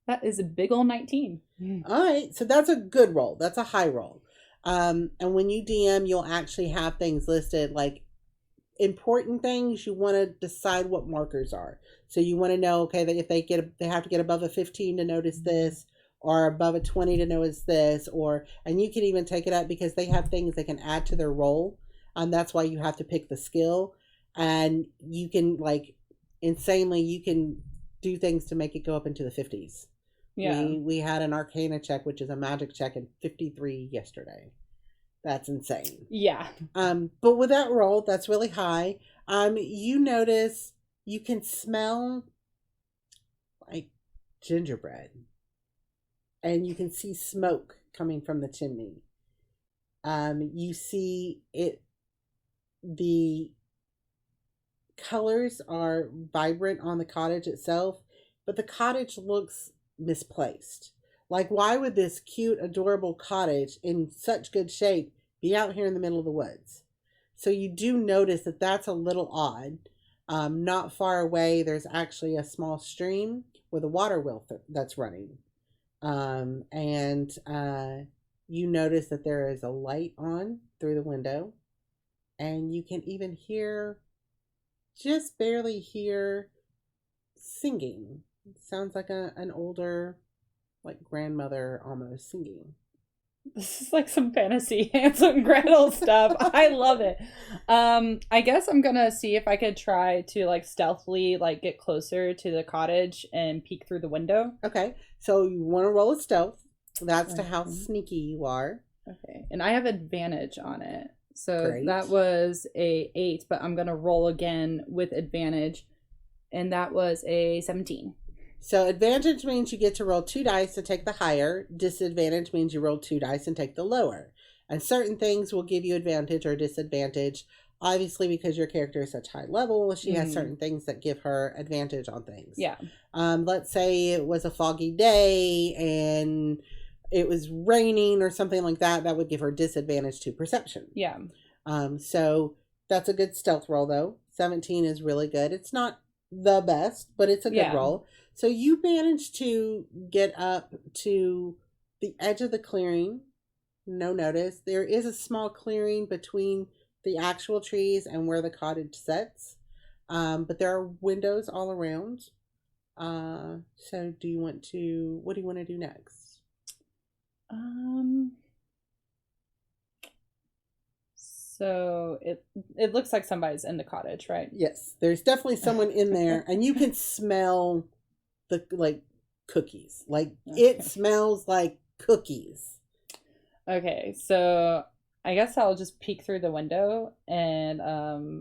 That is a big ol' 19. All right, so that's a good roll. That's a high roll. And when you DM, you'll actually have things listed like important things. You want to decide what markers are. So you want to know, okay, that if they have to get above a 15 to notice this, or above a 20 to notice this, and you can even take it up because they have things they can add to their roll. That's why you have to pick the skill, and you can insanely, you can do things to make it go up into the 50s. Yeah. We had an Arcana check, which is a magic check, in 53 yesterday. That's insane. Yeah. But with that roll, that's really high. You notice you can smell like gingerbread, and you can see smoke coming from the chimney. You see it. The colors are vibrant on the cottage itself, but the cottage looks misplaced. Like, why would this cute, adorable cottage in such good shape be out here in the middle of the woods? So you do notice that that's a little odd. Not far away, there's actually a small stream with a water wheel that's running. You notice that there is a light on through the window. And you can even just barely hear singing. It sounds like an older, like grandmother almost singing. This is like some fantasy Hansel and Gretel stuff. I love it. I guess I'm gonna see if I could try to stealthily get closer to the cottage and peek through the window. Okay, so you want to roll a stealth. That's to how Okay. sneaky you are. Okay, and I have advantage on it. So Great. that was a 8, but I'm gonna roll again with advantage, and that was a 17. So advantage means you get to roll 2 dice to take the higher. Disadvantage means you roll 2 dice and take the lower. And certain things will give you advantage or disadvantage. Obviously, because your character is such high level, she has certain things that give her advantage on things. Yeah. Let's say it was a foggy day and it was raining or something like that. That would give her disadvantage to perception. Yeah. So that's a good stealth roll, though. 17 is really good. It's not the best, but it's a good roll. So you managed to get up to the edge of the clearing. No notice. There is a small clearing between the actual trees and where the cottage sits. But there are windows all around. So what do you want to do next? So it looks like somebody's in the cottage, right? Yes, there's definitely someone in there, and you can smell the cookies. It smells like cookies. Okay, so I guess I'll just peek through the window and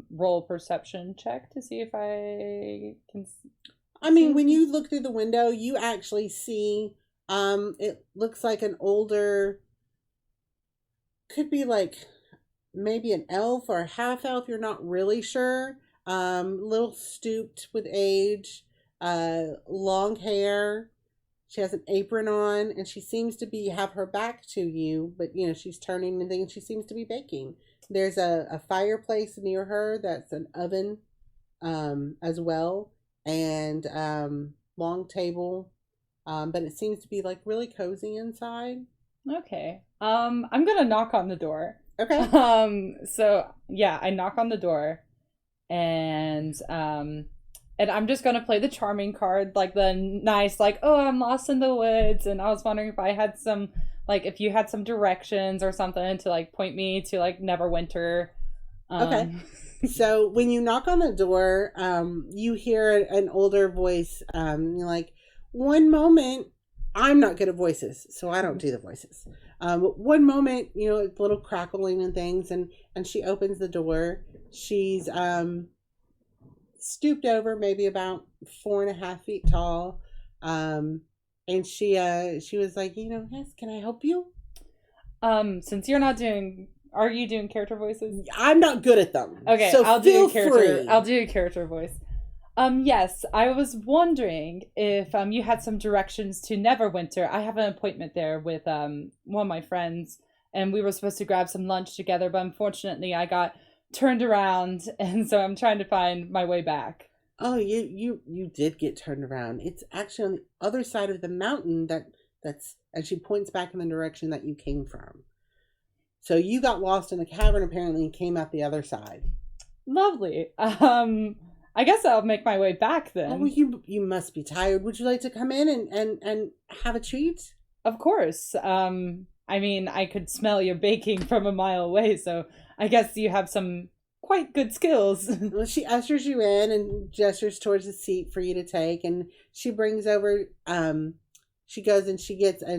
roll a perception check to see if I can. I mean, when you look through the window, you actually see it looks like an older, could be like maybe an elf or a half elf, you're not really sure. Little stooped with age, long hair. She has an apron on, and she seems to be have her back to you, but she's turning and things. She seems to be baking. There's a fireplace near her that's an oven, as well, and long table, but it seems to be like really cozy inside. Okay. I'm gonna knock on the door. Okay. So yeah, I knock on the door, and I'm just gonna play the charming card, like the nice, like, oh, I'm lost in the woods, and I was wondering if I had some, like, if you had some directions or something to like point me to like Neverwinter. Okay. So when you knock on the door, you hear an older voice. You're like, one moment. I'm not good at voices, so I don't do the voices. One moment, it's a little crackling and things, and she opens the door. She's stooped over, maybe about 4.5 feet tall, and she was like, yes, can I help you? Since you're not doing, are you doing character voices? I'm not good at them. Okay, so I'll feel do a character. free. I'll do a character voice. Yes, I was wondering if you had some directions to Neverwinter. I have an appointment there with one of my friends, and we were supposed to grab some lunch together, but unfortunately I got turned around, and so I'm trying to find my way back. Oh, you did get turned around. It's actually on the other side of the mountain that's and she points back in the direction that you came from. So you got lost in the cavern apparently and came out the other side. Lovely. I guess I'll make my way back then. Oh, well, you must be tired. Would you like to come in and have a treat? Of course. I mean, I could smell your baking from a mile away, so I guess you have some quite good skills. Well, she ushers you in and gestures towards the seat for you to take, and she brings over, she goes and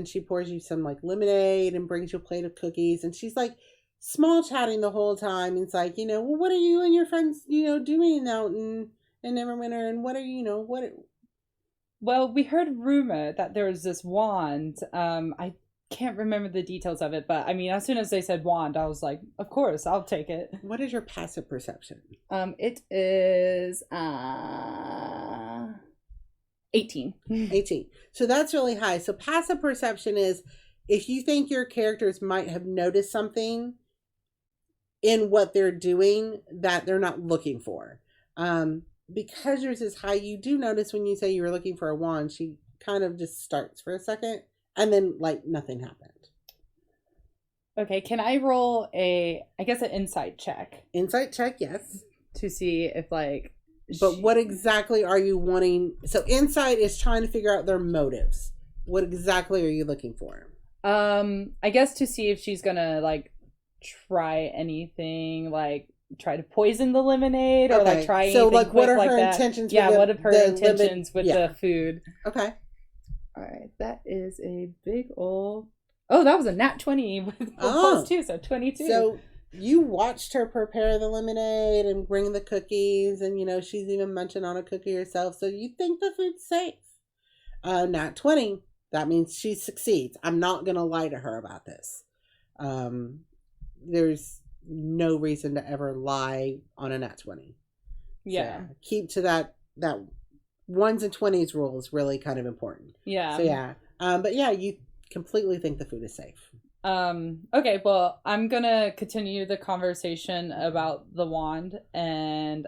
she pours you some like lemonade and brings you a plate of cookies, and she's like small chatting the whole time. It's like, well, what are you and your friends, doing out in Neverwinter, and what are what? Well, we heard rumor that there was this wand. I can't remember the details of it, but I mean, as soon as they said wand, I was like, of course, I'll take it. What is your passive perception? It is 18. 18. So that's really high. So passive perception is if you think your characters might have noticed something in what they're doing that they're not looking for. Because yours is high, you do notice when you say you were looking for a wand, she kind of just starts for a second and then like nothing happened. Okay, can I roll an insight check? Insight check, yes. To see if like... But what exactly are you wanting? So insight is trying to figure out their motives. What exactly are you looking for? I guess to see if she's gonna like try anything, like try to poison the lemonade, or like try anything. So like what are her intentions? Yeah, what are her intentions with the food? Okay. All right, that is a big old... Oh, that was a nat 20 with +2, so 22. So you watched her prepare the lemonade and bring the cookies, and she's even munching on a cookie herself. So you think the food's safe. Nat 20. That means she succeeds. I'm not gonna lie to her about this. There's no reason to ever lie on a nat 20. Yeah. So keep to that 1s and 20s rule is really kind of important. Yeah. So yeah. But yeah, you completely think the food is safe. Okay, well, I'm gonna continue the conversation about the wand and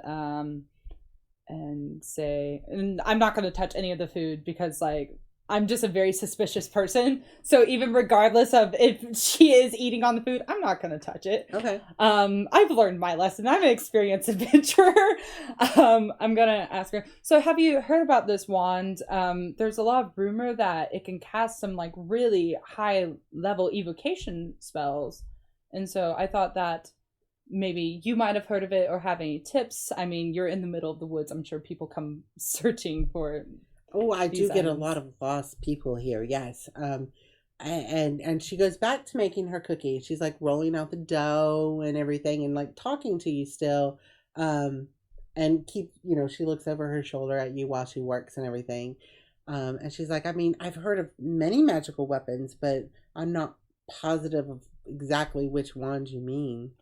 say, and I'm not gonna touch any of the food because like I'm just a very suspicious person. So even regardless of if she is eating on the food, I'm not going to touch it. Okay. I've learned my lesson. I'm an experienced adventurer. I'm going to ask her. So have you heard about this wand? There's a lot of rumor that it can cast some like really high level evocation spells. And so I thought that maybe you might have heard of it or have any tips. I mean, you're in the middle of the woods. I'm sure people come searching for it. Oh, I do get a lot of lost people here. Yes. And she goes back to making her cookie. She's like rolling out the dough and everything and like talking to you still. And she looks over her shoulder at you while she works and everything. And she's like, I mean, I've heard of many magical weapons, but I'm not positive of exactly which wand you mean.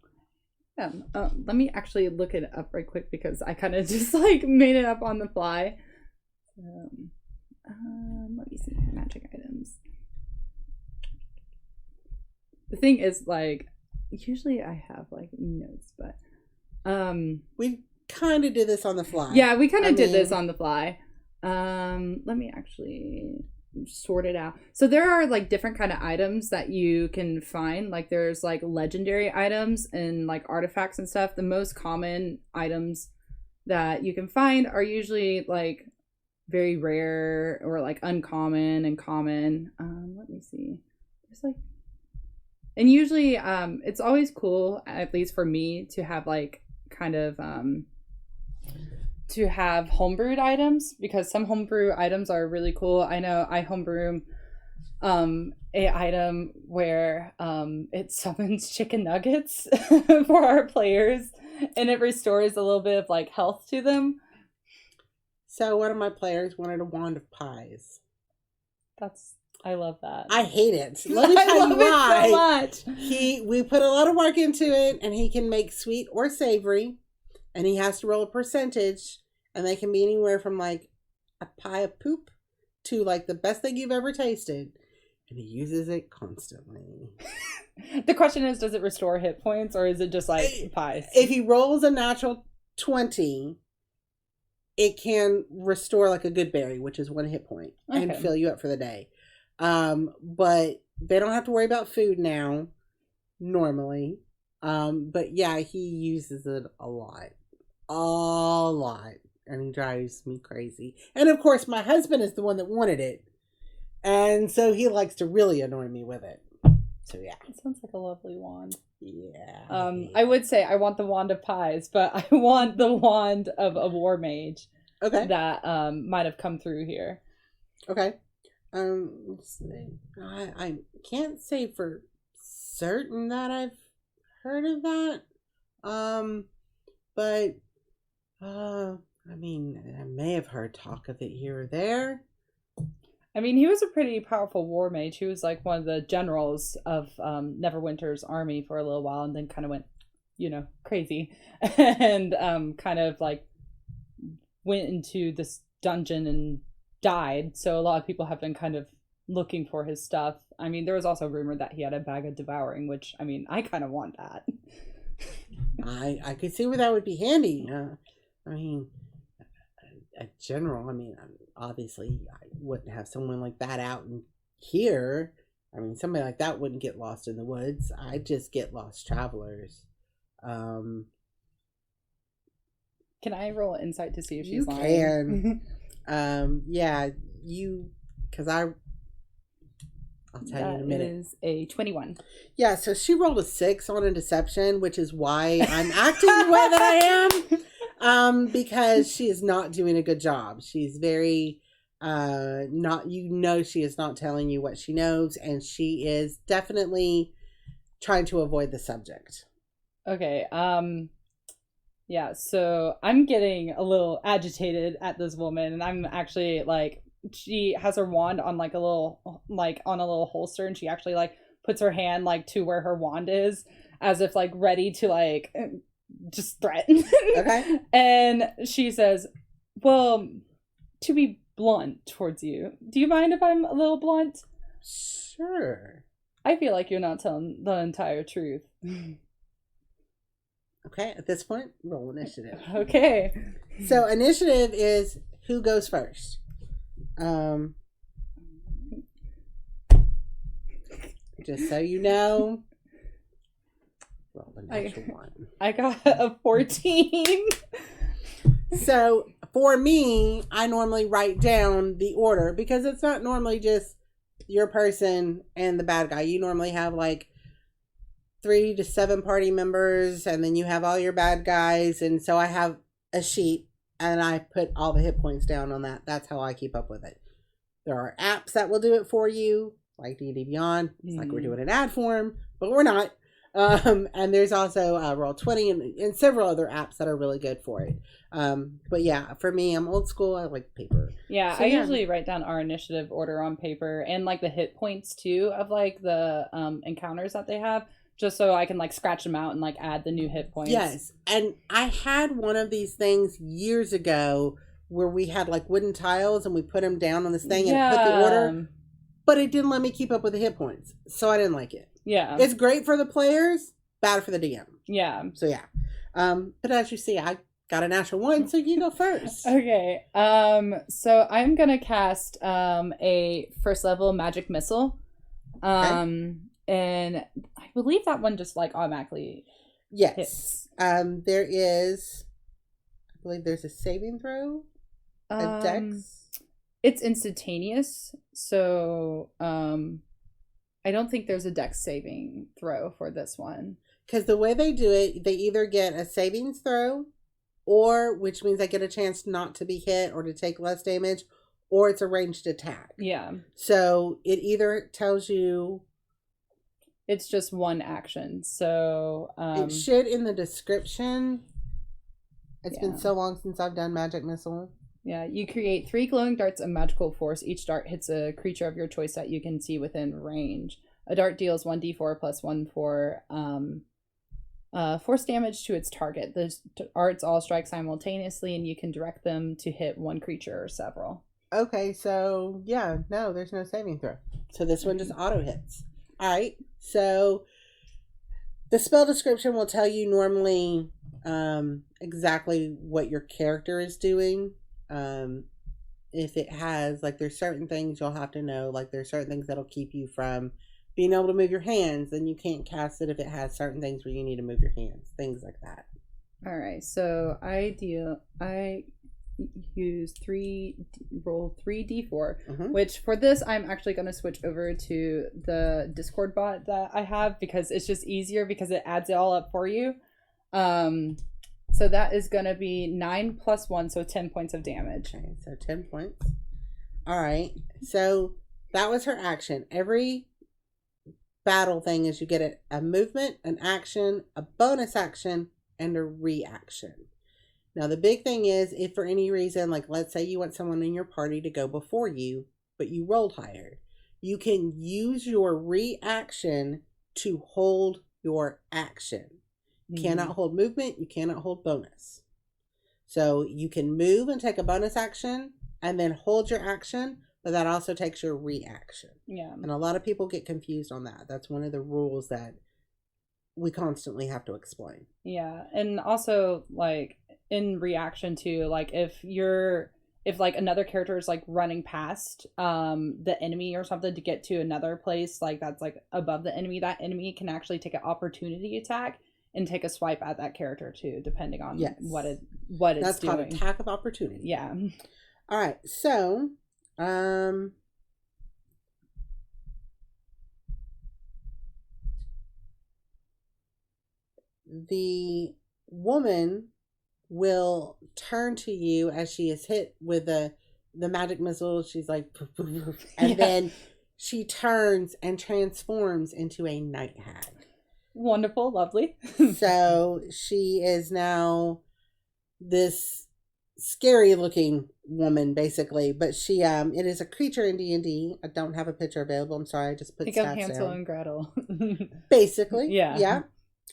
Yeah, let me actually look it up right quick because I kind of just like made it up on the fly. Let me see magic items. The thing is, like, usually I have like notes, but we kind of did this on the fly. Yeah, we kind of did this on the fly. Let me actually sort it out. So there are like different kind of items that you can find. Like there's like legendary items and like artifacts and stuff. The most common items that you can find are usually like very rare or like uncommon and common. Let me see. There's like, and usually it's always cool, at least for me, to have like kind of to have homebrewed items, because some homebrew items are really cool. I know I homebrew a item where it summons chicken nuggets for our players, and it restores a little bit of like health to them. So one of my players wanted a wand of pies. I love that. I hate it. Let me tell you why. So much. We put a lot of work into it, and he can make sweet or savory, and he has to roll a percentage, and they can be anywhere from like a pie of poop to like the best thing you've ever tasted, and he uses it constantly. The question is, does it restore hit points, or is it just like pies? If he rolls a natural 20, it can restore like a good berry, which is 1 hit point, and fill you up for the day. But they don't have to worry about food now, normally. But yeah, he uses it a lot, and he drives me crazy. And of course, my husband is the one that wanted it, and so he likes to really annoy me with it. So yeah, it sounds like a lovely wand. Yeah. I would say I want the wand of pies, but I want the wand of a war mage. Okay. That might have come through here. Okay. I can't say for certain that I've heard of that. But I mean, I may have heard talk of it here or there. I mean, he was a pretty powerful war mage. He was like one of the generals of Neverwinter's army for a little while, and then kind of went, crazy, and kind of like went into this dungeon and died. So a lot of people have been kind of looking for his stuff. I mean, there was also rumor that he had a bag of devouring, which, I mean, I kind of want that. I could see where that would be handy. I mean, a general, I mean, obviously I wouldn't have someone like that out in here. I mean, somebody like that wouldn't get lost in the woods. I'd just get lost travelers. Can I roll insight to see if she's lying? You can. Yeah, because I'll tell you in a minute. That is a 21. Yeah, so she rolled a 6 on a deception, which is why I'm acting the way that I am. Because she is not doing a good job. She's very she is not telling you what she knows, and she is definitely trying to avoid the subject. Okay. Yeah, so I'm getting a little agitated at this woman, and I'm actually like, she has her wand on like a little holster, and she actually like puts her hand like to where her wand is, as if like ready to like just threaten. Okay. And she says, well, to be blunt towards you, do you mind if I'm a little blunt? Sure. I feel like you're not telling the entire truth. Okay, at this point, roll initiative. Okay. So initiative is who goes first. Just so you know. Roll the natural one. I got a 14. So for me, I normally write down the order because it's not normally just your person and the bad guy. You normally have like 3 to 7 party members, and then you have all your bad guys. And so I have a sheet, and I put all the hit points down on that. That's how I keep up with it. There are apps that will do it for you, like D&D Beyond. It's like we're Mhm. doing an ad for them, but we're not. And there's also Roll20 and several other apps that are really good for it. But yeah, for me, I'm old school. I like paper. Yeah, So, I yeah. usually write down our initiative order on paper and like the hit points too of like the encounters that they have, just so I can like scratch them out and like add the new hit points. Yes, and I had one of these things years ago where we had like wooden tiles and we put them down on this thing and it put the order, but it didn't let me keep up with the hit points, so I didn't like it. Yeah. It's great for the players, bad for the DM. Yeah. So yeah, but as you see, I got a natural one, so you go first. Okay. So I'm gonna cast a first level magic missile. And I believe that one just like automatically Yes. hits. There is, I believe there's a saving throw, a dex. It's instantaneous, so I don't think there's a dex saving throw for this one. Because the way they do it, they either get a savings throw, or which means they get a chance not to be hit or to take less damage, or it's a ranged attack. Yeah. So it either tells you, It's just one action. So it should in the description. It's Yeah. been so long since I've done Magic Missile. yeah, you create 3 glowing darts of magical force. Each dart hits a creature of your choice that you can see within range. A dart deals 1d4 plus 1 for force damage to its target. The darts all strike simultaneously, and you can direct them to hit one creature or several. Okay, so yeah, no, there's no saving throw. So this one just auto hits. All right, so the spell description will tell you normally exactly what your character is doing. If it has, like, there's certain things you'll have to know, like there's certain things that'll keep you from being able to move your hands, then you can't cast it if it has certain things where you need to move your hands, things like that. All right, so I use roll 3d4, Mhm. which for this I'm actually going to switch over to the Discord bot that I have because it's just easier because it adds it all up for you. So that is going to be 9 plus 1, so 10 points of damage. Okay, so 10 points. All right, so that was her action. Every battle thing is you get a movement, an action, a bonus action, and a reaction. Now, the big thing is if for any reason, like let's say you want someone in your party to go before you, but you rolled higher, you can use your reaction to hold your action. You cannot hold movement, you cannot hold bonus. So you can move and take a bonus action and then hold your action, but that also takes your reaction. Yeah. And a lot of people get confused on that. That's one of the rules that we constantly have to explain. Yeah, and also like in reaction to like if like another character is like running past the enemy or something to get to another place like that's like above the enemy, that enemy can actually take an opportunity attack and take a swipe at that character too, depending on Yes. what it's That's doing. called attack of opportunity. Yeah. All right, so the woman will turn to you as she is hit with the magic missile. She's like, poof, poof, poof, and Yeah. then she turns and transforms into a night hag. Wonderful, lovely. So she is now this scary looking woman basically, but she it is a creature in D&D. I don't have a picture available, I'm sorry, I just put Think of stats Hansel down. and Gretel. Basically, Yeah. yeah.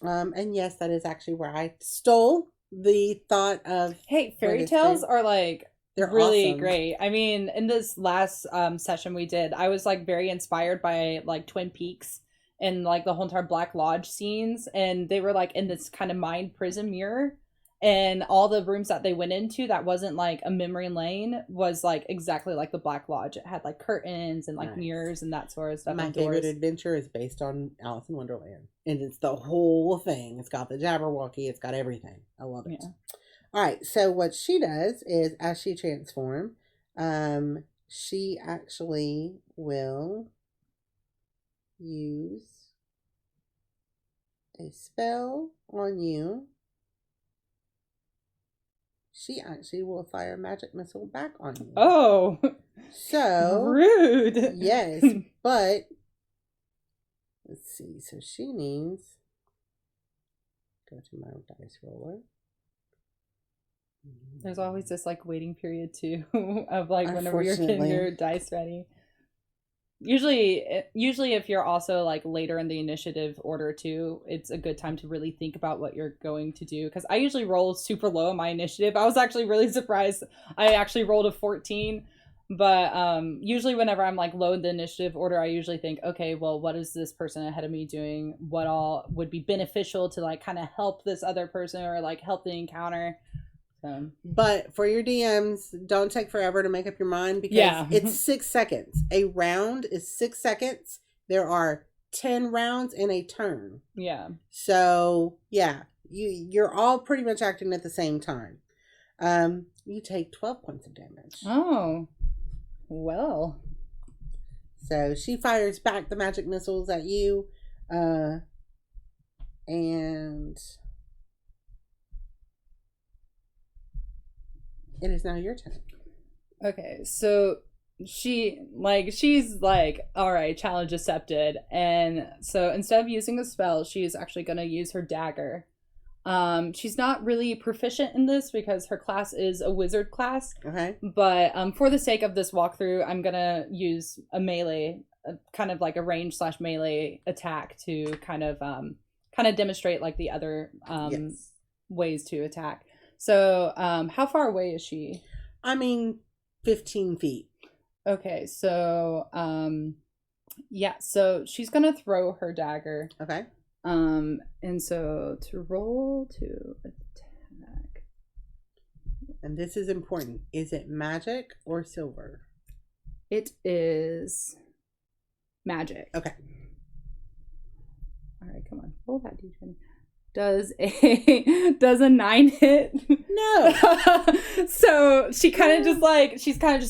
And yes, that is actually where I stole the thought of. Hey, fairy this tales thing. are like They're really awesome. great. I mean, in this last session we did, I was like very inspired by like Twin Peaks and like the whole entire Black Lodge scenes, and they were like in this kind of mind prison mirror, and all the rooms that they went into that wasn't like a memory lane was like exactly like the Black Lodge. It had like curtains and like Nice. mirrors and that sort of stuff. My and favorite doors. adventure is based on Alice in Wonderland, and it's the whole thing. It's got the Jabberwocky, it's got everything. I love it. Yeah. All right, so what she does is, as she transforms, she actually will use a spell on you. She actually will fire a magic missile back on you. Oh, So rude. yes, but see. So she needs. Go to my dice roller. There's always this like waiting period too of like whenever you're getting Unfortunately. your dice ready. Usually if you're also like later in the initiative order too, it's a good time to really think about what you're going to do, because I usually roll super low on my initiative. I was actually really surprised I actually rolled a 14, but usually whenever I'm like low in the initiative order, I usually think, okay, well, what is this person ahead of me doing, what all would be beneficial to like kind of help this other person or like help the encounter. But for your DMs, don't take forever to make up your mind, because Yeah. it's 6 seconds. A round is 6 seconds. There are 10 rounds in a turn. Yeah. So yeah, you're all pretty much acting at the same time. You take 12 points of damage. Oh, well. So she fires back the magic missiles at you, and it is now your turn. Okay, so she's like, all right, challenge accepted. And so instead of using a spell, she's actually going to use her dagger. She's not really proficient in this because her class is a wizard class. Okay. But for the sake of this walkthrough, I'm going to use a melee, kind of like a range / melee attack to kind of demonstrate like the other Yes. ways to attack. So how far away is she? I mean, 15 feet. Okay, so yeah, so she's gonna throw her dagger. Okay. And so to roll to attack. And this is important. Is it magic or silver? It is magic. Okay. All right, come on, roll that d20. Does a 9 hit? No. So she's kind of just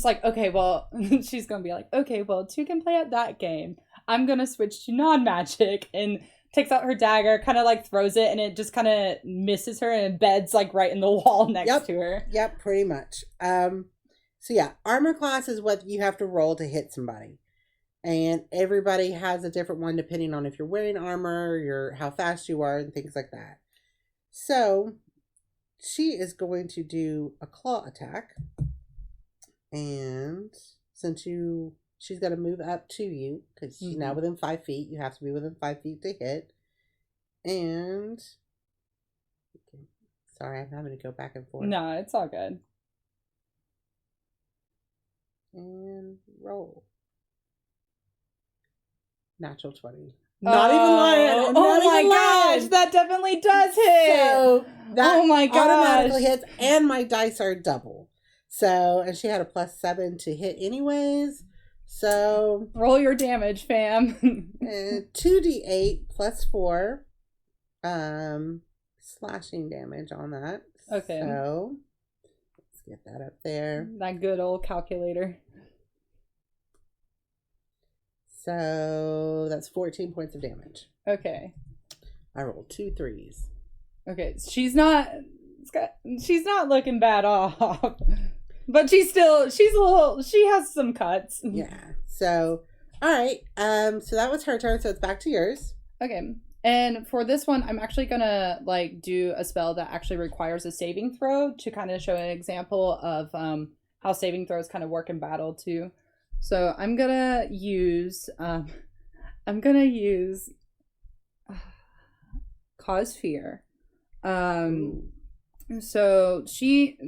like, okay, well, she's gonna be like, okay, well, two can play at that game. I'm gonna switch to non-magic, and takes out her dagger, kind of like throws it, and it just kind of misses her and embeds like right in the wall next to her. Yep, pretty much. So yeah, armor class is what you have to roll to hit somebody. And everybody has a different one depending on if you're wearing armor, how fast you are, and things like that. So she is going to do a claw attack. And since she's going to move up to you, because she's now within 5 feet. You have to be within 5 feet to hit. And sorry, I'm having to go back and forth. No, it's all good. And roll. Natural 20. Not even lying. Oh my gosh, that definitely does hit. So that oh my gosh. automatically hits, and my dice are double. So, and she had a +7 to hit anyways. So roll your damage, fam. 2d8 +4 slashing damage on that. Okay. So let's get that up there. That good old calculator. So that's 14 points of damage. Okay. I rolled 2 3s. Okay, she's not looking bad off. But she has some cuts. Yeah. So all right. So that was her turn, so it's back to yours. Okay. And for this one, I'm actually gonna like do a spell that actually requires a saving throw to kind of show an example of how saving throws kind of work in battle too. So I'm gonna use cause fear. So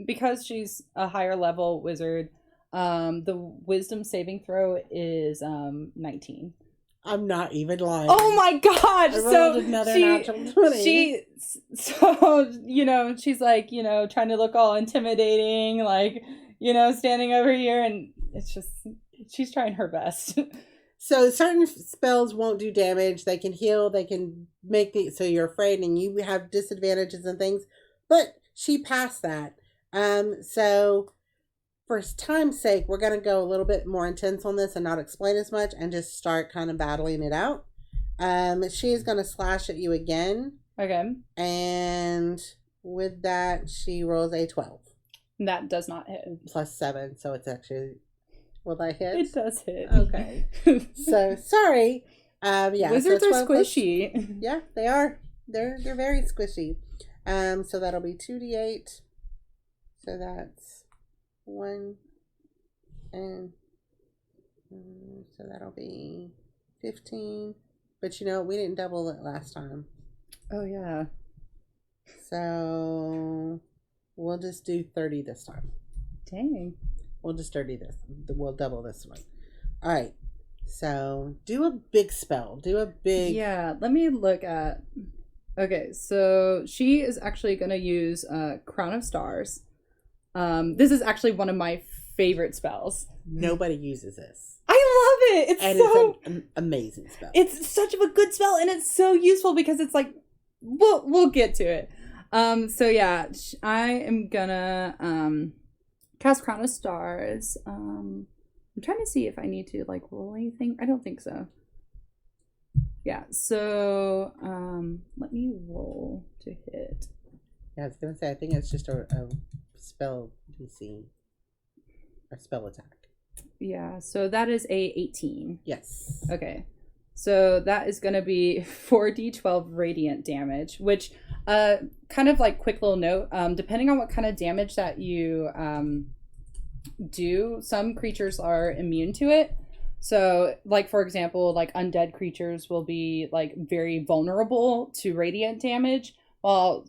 because she's a higher level wizard, the wisdom saving throw is 19. I'm not even lying. Oh my gosh! I rolled another natural 20. She's like, trying to look all intimidating, like, standing over here, and it's just, she's trying her best. So certain spells won't do damage. They can heal. They can make it so you're afraid and you have disadvantages and things. But she passed that. So for time's sake, we're going to go a little bit more intense on this and not explain as much and just start kind of battling it out. She is going to slash at you again. Okay. And with that, she rolls a 12. That does not hit. +7, so it's actually... Will that hit? It does hit. Okay. So, sorry. Yeah. Wizards so are 12 plus- squishy. Yeah, they are. They're very squishy. So that'll be 2d8. So that's 1 and so that'll be 15. But we didn't double it last time. Oh yeah. So we'll just do 30 this time. Dang. We'll just 30 this. We'll double this one. All right. So do a big spell. Do a big. Yeah, let me look at. Okay, so she is actually going to use Crown of Stars. This is actually one of my favorite spells. Nobody uses this. I love it. It's And so it's an amazing spell. it's such a good spell, and it's so useful because it's like we'll get to it. So yeah, I am gonna cast Crown of Stars. I'm trying to see if I need to like roll anything. I don't think so. Yeah, so let me roll to hit. Yeah, I was gonna say I think it's just a spell DC. A spell attack. Yeah, so that is a 18. Yes. Okay. So that is going to be 4d12 radiant damage, which kind of like quick little note, depending on what kind of damage that you do, some creatures are immune to it. So like for example, like undead creatures will be like very vulnerable to radiant damage, while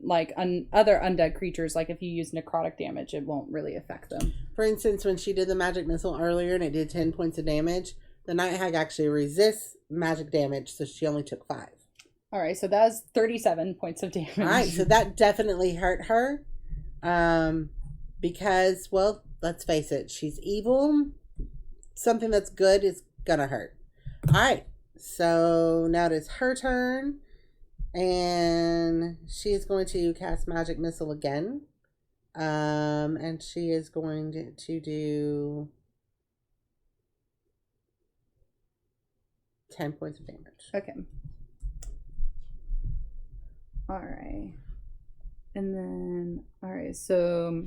like other undead creatures, like if you use necrotic damage, it won't really affect them. For instance, when she did the magic missile earlier and it did 10 points of damage, the Night Hag actually resists magic damage, so she only took 5. All right, so that's 37 points of damage. All right, so that definitely hurt her. Because, well, let's face it, she's evil. Something that's good is gonna hurt. All right, so now it is her turn. And she is going to cast Magic Missile again. And she is going to do 10 points of damage. Okay. All right. And then, all right, so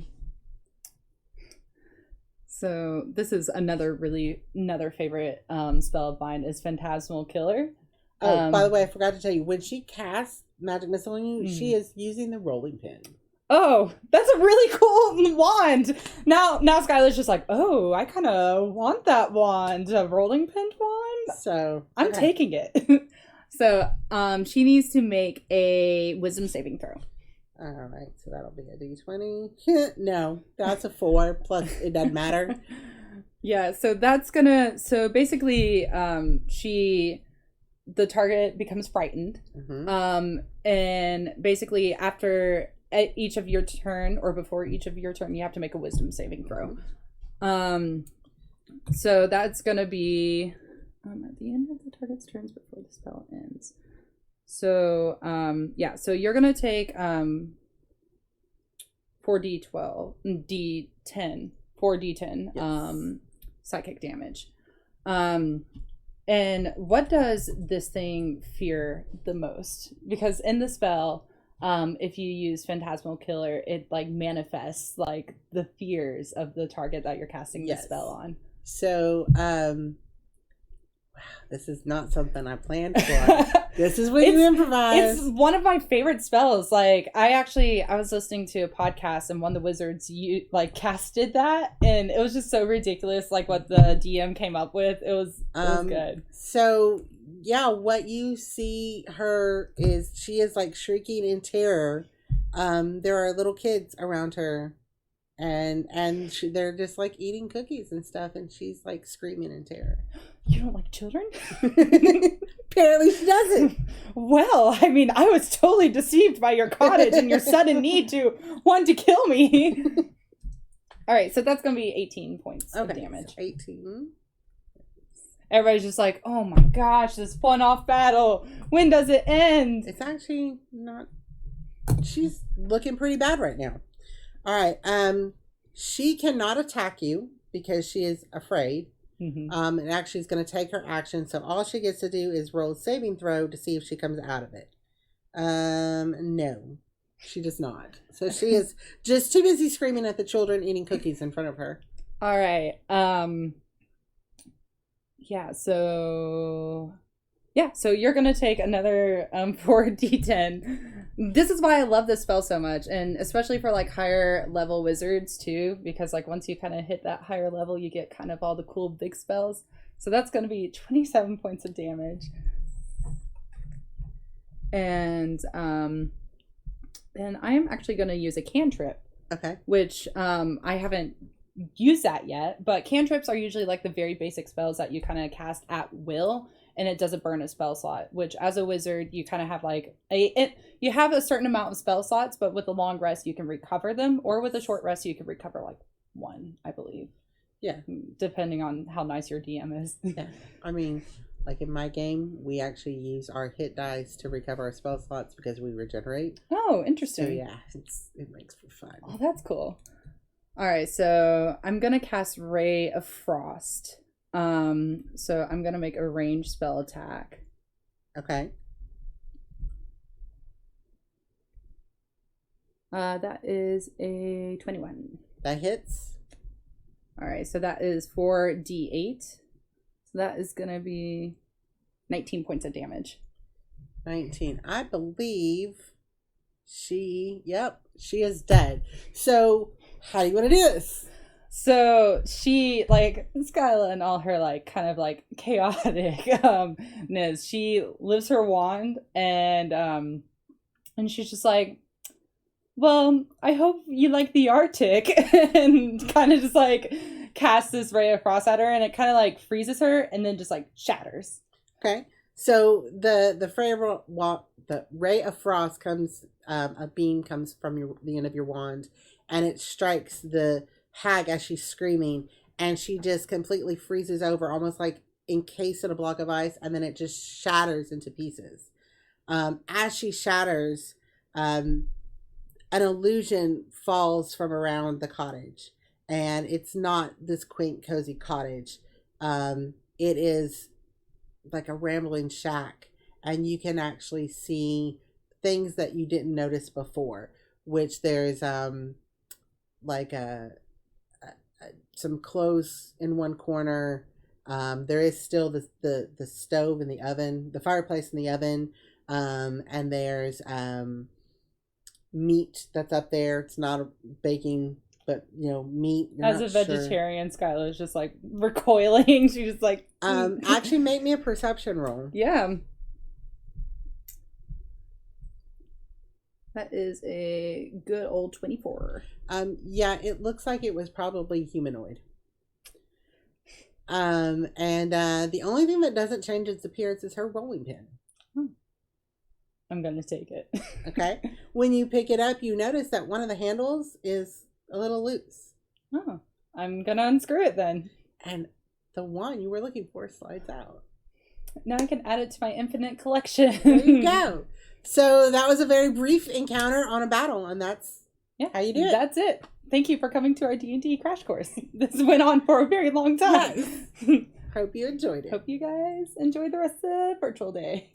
this is another favorite spell of mine is Phantasmal Killer. Oh, by the way, I forgot to tell you, when she casts Magic Missile on you, she is using the rolling pin. Oh, that's a really cool wand. Now Skylar's just like, oh, I kind of want that wand, a rolling pin wand. So I'm taking it. So, she needs to make a wisdom saving throw. All right, so that'll be a d20. No, that's a 4. Plus, it doesn't matter. Yeah, so that's gonna. So basically, the target becomes frightened. Mm-hmm. And basically after each of your turn or before each of your turn, you have to make a wisdom saving throw. So that's gonna be at the end of the target's turns before the spell ends. So yeah, so you're gonna take 4d12 d10 4d10 Yes. Psychic damage. And what does this thing fear the most? Because in the spell, if you use Phantasmal Killer, it like manifests like the fears of the target that you're casting the spell on. So, wow, this is not something I planned for. This is when you improvise. It's one of my favorite spells. Like I was listening to a podcast and one of the wizards casted that, and it was just so ridiculous. Like what the DM came up with, it was good. So yeah, what you see her is she is like shrieking in terror. There are little kids around her, and they're just like eating cookies and stuff, and she's like screaming in terror. You don't like children? Apparently she doesn't. Well, I mean, I was totally deceived by your cottage and your sudden need to want to kill me. All right, so that's going to be 18 points of damage. So 18. Everybody's just like, oh my gosh, this one-off battle. When does it end? It's actually not... She's looking pretty bad right now. All right, she cannot attack you because she is afraid. Mm-hmm. And actually is going to take her action. So all she gets to do is roll a saving throw to see if she comes out of it. No, she does not. So she is just too busy screaming at the children eating cookies in front of her. All right. Yeah, so Yeah, so you're gonna take another 4d10. This is why I love this spell so much, and especially for like higher level wizards too, because like once you kind of hit that higher level, you get kind of all the cool big spells. So that's gonna be 27 points of damage. And then I am actually gonna use a cantrip, Okay. which I haven't used that yet, but cantrips are usually like the very basic spells that you kind of cast at will, and it doesn't burn a spell slot, which as a wizard you kind of have like you have a certain amount of spell slots, but with a long rest you can recover them, or with a short rest you can recover like one, I believe. Yeah. Depending on how nice your DM is. Yeah. I mean, like in my game, we actually use our hit dice to recover our spell slots because we regenerate. Oh, interesting. So yeah, it makes for fun. Oh, that's cool. All right, so I'm gonna cast Ray of Frost. So I'm gonna make a ranged spell attack. Okay. That is a 21. That hits. All right, so that is 4d8. So that is gonna be 19 points of damage. 19. I believe she is dead. So how do you want to do this? So she, like, Skyla and all her, like, kind of, like, chaotic she lifts her wand and she's just like, well, I hope you like the Arctic, and kind of just, like, casts this ray of frost at her, and it kind of, like, freezes her, and then just, like, shatters. Okay. So the ray of frost comes, a beam comes from the end of your wand, and it strikes the hag as she's screaming, and she just completely freezes over, almost like encased in a block of ice, and then it just shatters into pieces. As she shatters, an illusion falls from around the cottage, and it's not this quaint, cozy cottage. It is like a rambling shack, and you can actually see things that you didn't notice before, which there's like some clothes in one corner. There is still the stove in the oven, the fireplace in the oven, and there's meat that's up there. It's not a baking, but meat. As a vegetarian, sure. Skylar is just like recoiling. She's just like actually make me a perception roll. Yeah. That is a good old 24. Yeah, it looks like it was probably humanoid. And the only thing that doesn't change its appearance is her rolling pin. I'm gonna take it. Okay. When you pick it up, you notice that one of the handles is a little loose. Oh, I'm gonna unscrew it then. And the one you were looking for slides out. Now I can add it to my infinite collection. There you go. So that was a very brief encounter on a battle, and that's how you do it. That's it. Thank you for coming to our D&D crash course. This went on for a very long time. Yes. Hope you enjoyed it. Hope you guys enjoy the rest of the virtual day.